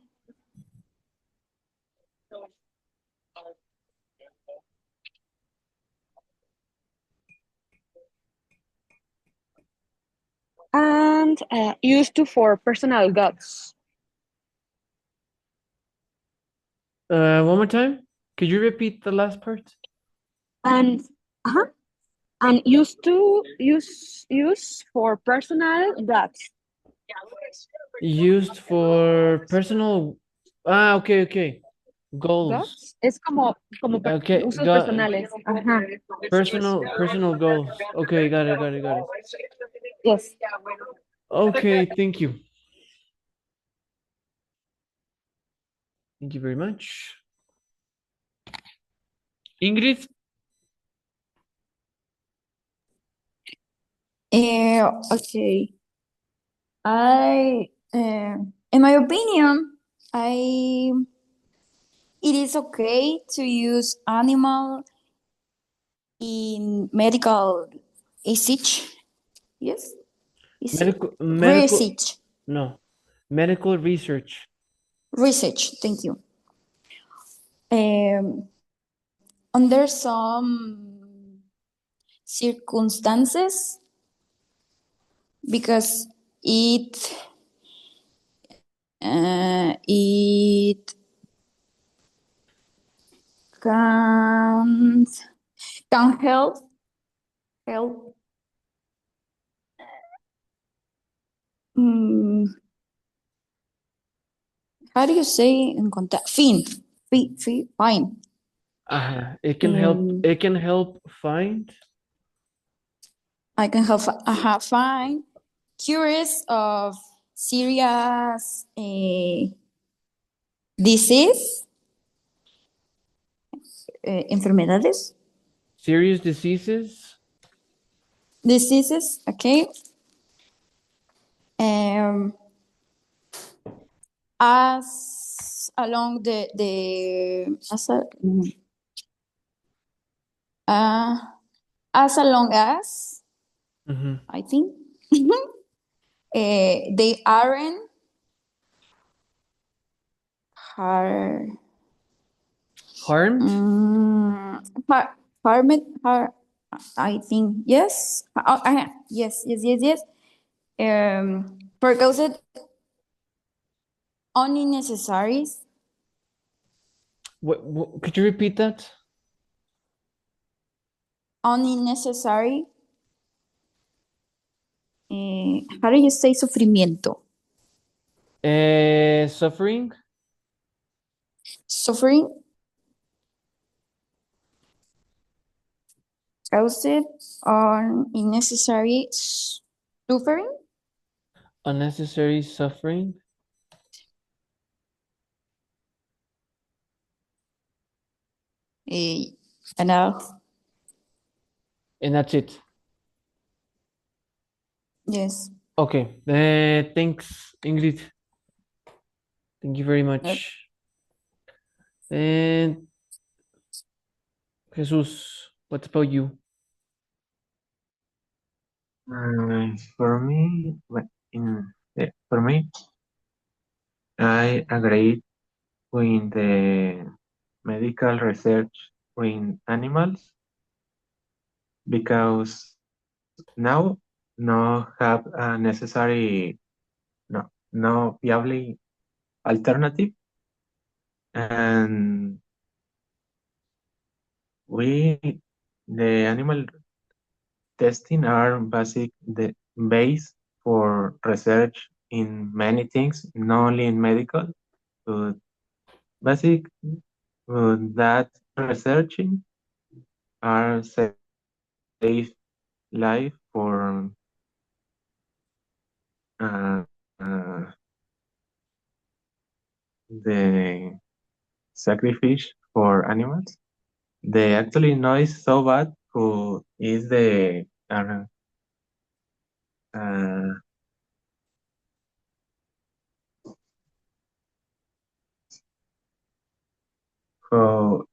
and used to for personal goods. One more time. Could you repeat the last part? And and use for personal goods. Used for personal. Ah, okay, okay. Goals. Goods es como Okay, usos got personales. Ajá. personal goals. Okay, got it. Yes. Okay, thank you. Thank you very much. Ingrid? Okay. In my opinion, it is okay to use animal in medical research. Yes, is it Medical, research? no. Medical research. Research. Thank you. Under some circumstances, because it can help mm, how do you say en contact fine It can help. It can help find. I can help find cures of serious disease enfermedades Serious diseases. okay, as along the uh, as long as Mm-hmm. I think they aren't har, Harmed. harmed. I think yes. Yes. For caused unnecessary. What? Could you repeat that? Unnecessary. How do you say sufrimiento? Suffering. Suffering caused unnecessary suffering. Unnecessary suffering. And now, And that's it. yes. Okay. Thanks, Ingrid. Thank you very much. And Jesus, what about you? For me, for me, I agree with the medical research with animals because now no have a necessary no viable alternative, and we the animal testing are basic the base for research in many things, not only in medical, but basic that researching are save life for uh, uh, the sacrifice for animals. They actually know is so bad who is the uh, who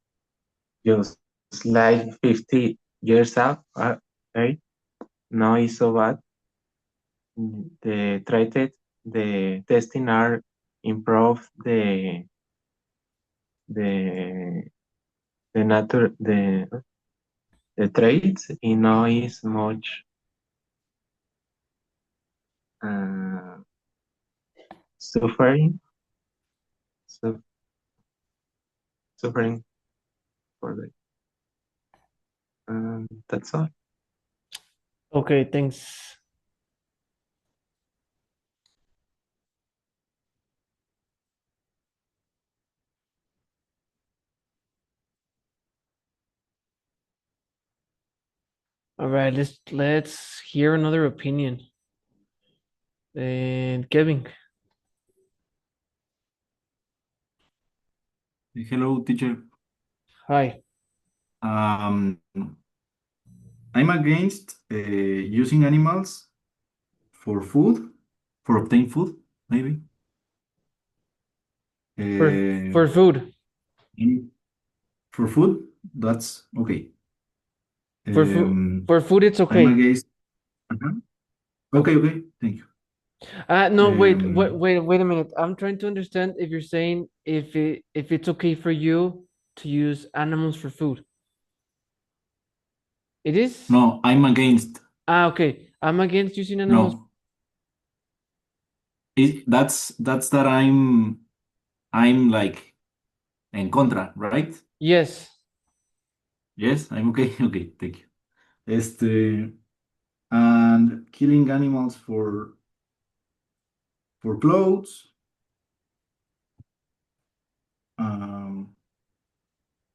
just like 50 years out, right? No, is so bad. The treated, the testing are improve the the nature the traits in no is much uh, suffering su- suffering for the that's all. Okay, thanks. All right, let's hear another opinion. And Kevin. Hello, teacher. Hi. Um, I'm against using animals for food, for obtain food, maybe. For food. Mm, for food, that's okay. For food, it's I'm okay. against. Uh-huh. Okay, okay, thank you. No, wait, Um, wait a minute. I'm trying to understand if you're saying if it's okay for you to use animals for food. It is? no, I'm against. Okay. I'm against using animals. No, that's that I'm like en contra, right? Yes. Yes, I'm okay. Okay, thank you. And killing animals for clothes, um,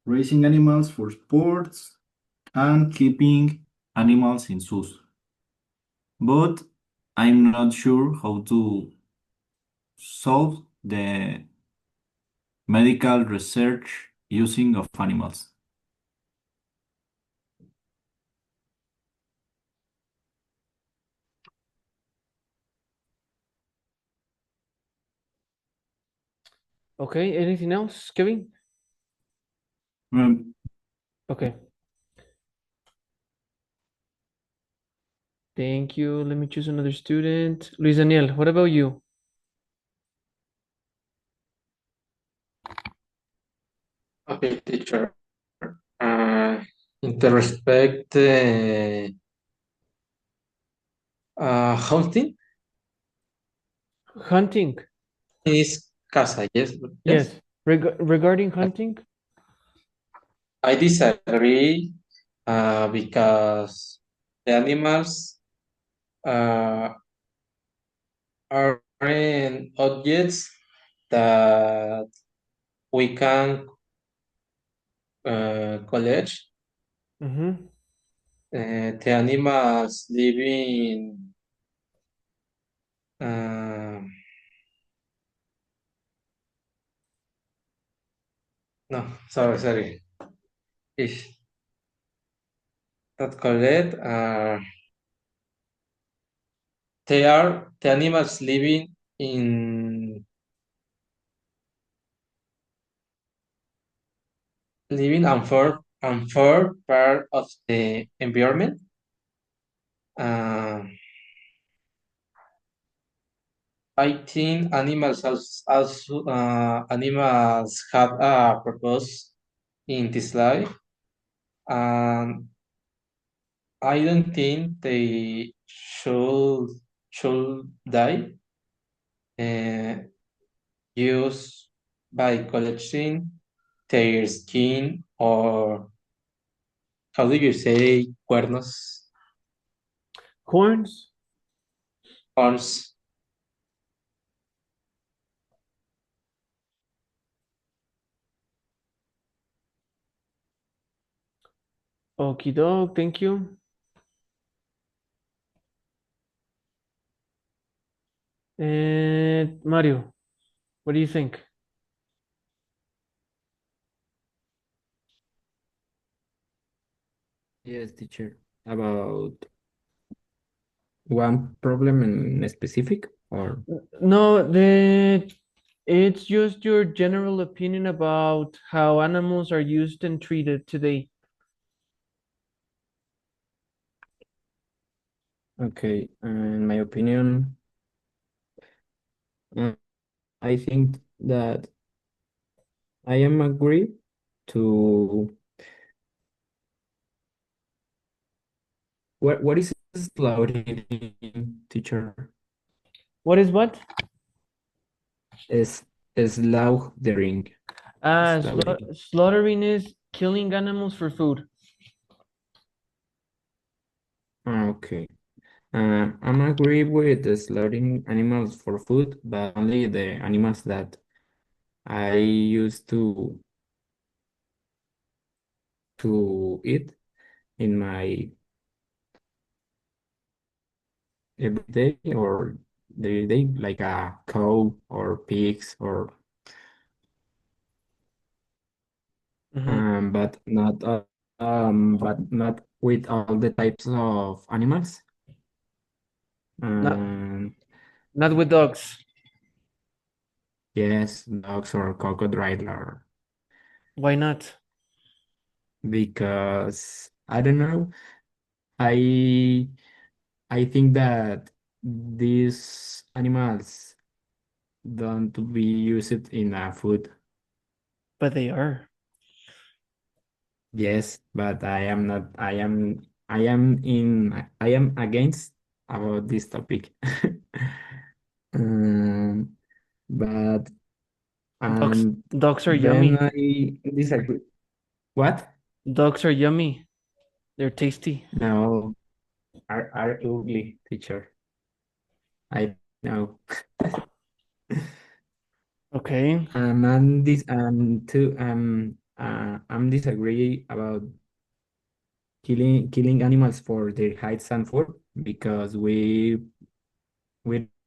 raising animals for sports, and keeping animals in zoos. But I'm not sure how to solve the medical research using of animals. Okay. Anything else, Kevin? Um, Okay. Thank you. Let me choose another student. Luis Daniel, what about you? Okay, teacher. In the respect, hunting Hunting. is casa, yes, yes. Yes. Regarding hunting? I disagree because the animals uh, aren't objects that we can collect. Mm-hmm. The animals live in uh, no, sorry. If that collect, they are the animals living in living unfair part of the environment. Uh, I think also animals have a purpose in this life, and I don't think they should die used by collecting their skin or how do you say cuernos, Horns? horns? Okie doke, thank you. And Mario, what do you think? Yes, teacher. About one problem in specific or No, it's just your general opinion about how animals are used and treated today. okay, in my opinion, uh, I think that I am agree to what is slaughtering, teacher? What is what? Is slaughtering. Slaughtering. Slaughtering is killing animals for food. Okay. I'm agree with the slaughtering animals for food, but only the animals that I used to eat in my everyday or daily day, like a cow or pigs or but not with all the types of animals. Not Um, not with dogs. yes, dogs or crocodile or Why not? because I don't know. I I think that these animals don't to be used in a food. But they are. Yes, but I am not. I am against about this topic. Um, but Dogs and dogs are then yummy. I disagree. What? Dogs are yummy. They're tasty. No, are ugly, teacher. I know. Okay. And this too I'm disagree about killing animals for their hides and fur because we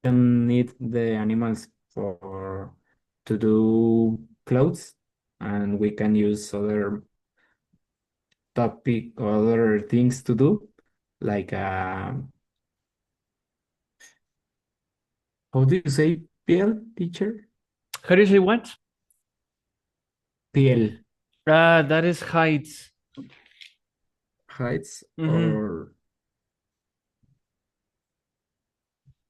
don't need the animals for to do clothes and we can use other things to do like how do you say piel, teacher? How do you say what? Piel, That is hides. hides Mm-hmm. or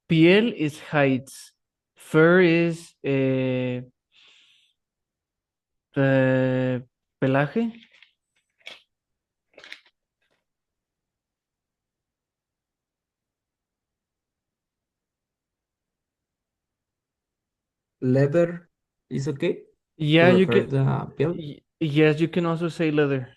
Piel is hides. Fur is pelaje. leather is okay to Yeah, you refer can. the piel. Yes, you can also say leather.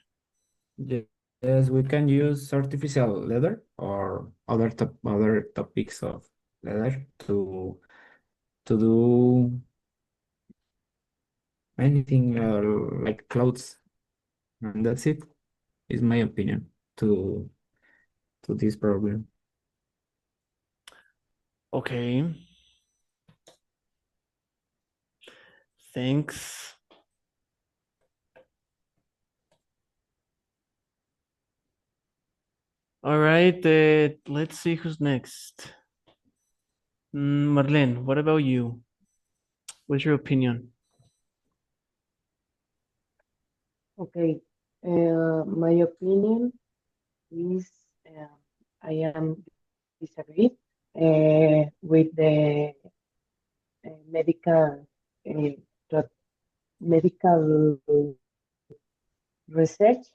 Yes, we can use artificial leather or other topics of leather to do anything like clothes, and that's it. Is my opinion to this problem. Okay. Thanks. All right. Let's see who's next. Marlene, what about you? What's your opinion? Okay, my opinion is I am disagreed with the medical uh, medical research,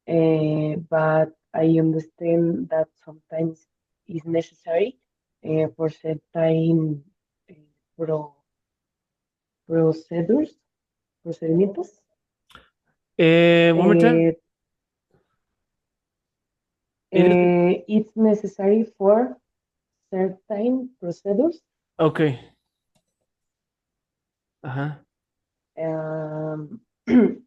but I understand that sometimes is necessary for certain pro procedures, procedimientos. One more time. It's necessary for certain procedures Okay. Uh-huh.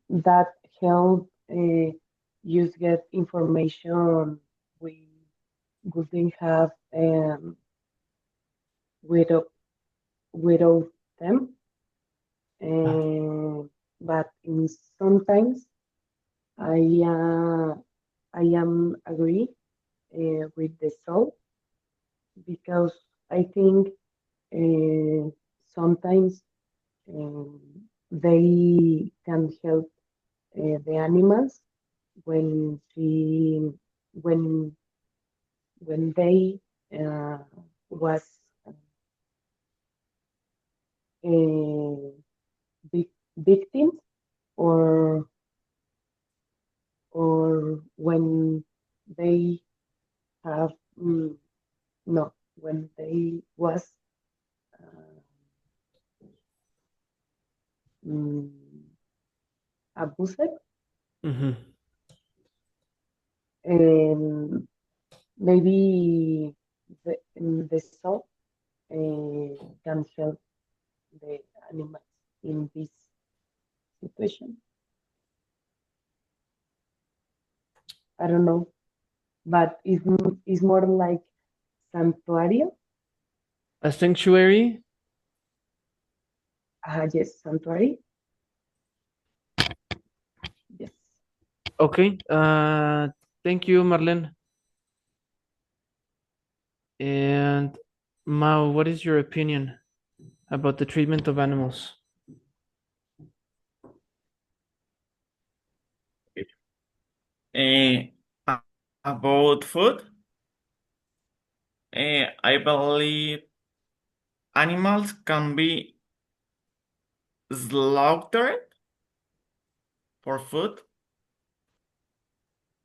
that help you get information we wouldn't have without without them. But in sometimes I I am agree with the soul because I think sometimes um, they can help the animals when she when when they was victims or when they have no when they was uh, mm, abused Mm-hmm. and maybe the soul can help the animals in this situation. I don't know, but it's more like santuario. A sanctuary. Yes, santuary. Yes. Okay. Thank you, Marlene. And Mao, what is your opinion about the treatment of animals? Eh, about food, I believe animals can be slaughtered for food,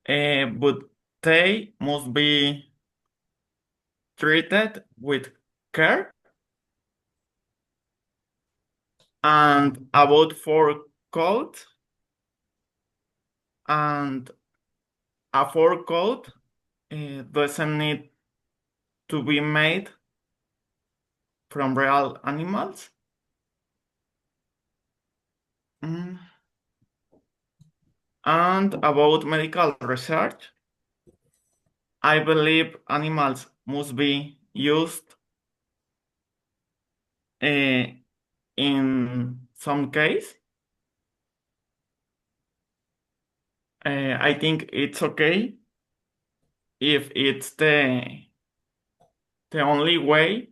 but they must be treated with care. And about fur coat, and a fur coat doesn't need to be made from real animals. Mm. And about medical research, I believe animals must be used in some case. I think it's okay if it's the only way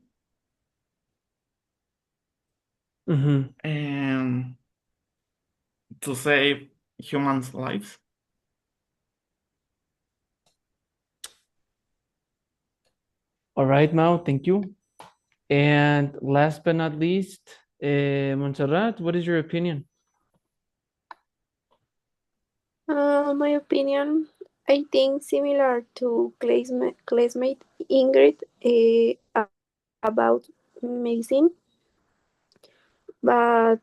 Mm-hmm. To save humans' lives. All right, Mao, thank you. And last but not least, Montserrat, what is your opinion? My opinion, I think similar to classmate Ingrid about medicine, but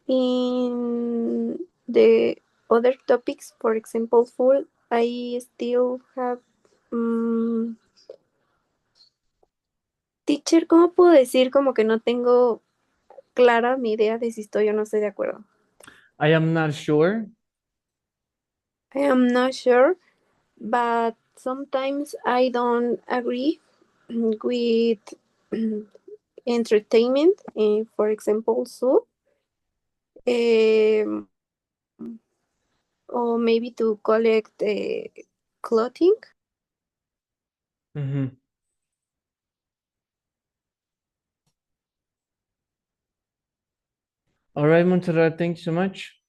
in the other topics, for example, food, I still have teacher, ¿cómo puedo decir? Como que no tengo clara mi idea de si estoy o no estoy de acuerdo. I am not sure. I am not sure, but sometimes I don't agree with entertainment, for example, soup, um, or maybe to collect clothing. Mm-hmm. All right, Montserrat, thank you so much.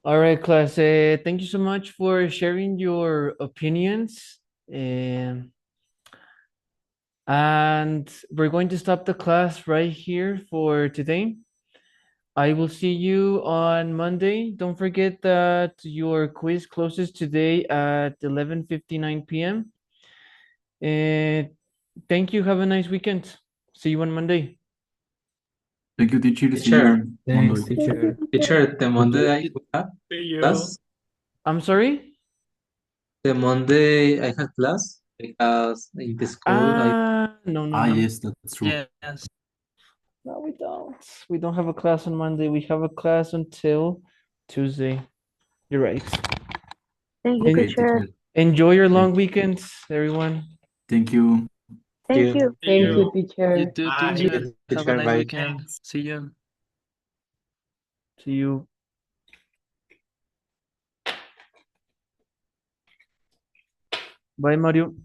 All right, class. Thank you so much for sharing your opinions. And we're going to stop the class right here for today. I will see you on Monday. Don't forget that your quiz closes today at 11:59 p.m. And thank you. Have a nice weekend. See you on Monday. Thank you, teacher. See you Teacher, on Thanks, Monday. teacher. teacher, the Monday I have See you. class, I'm sorry? the Monday I have class because in the school I No. Yes, that's true. Yes. No, we don't. We don't have a class on Monday. We have a class until Tuesday. You're right. Thank you, En- Okay, teacher. teacher. Enjoy your long weekends, everyone. Thank you. Thank you. See Thank you. you, teacher. You too, Bye. teacher. Have a teacher nice bye. weekend. See you. See you. Bye, Mario.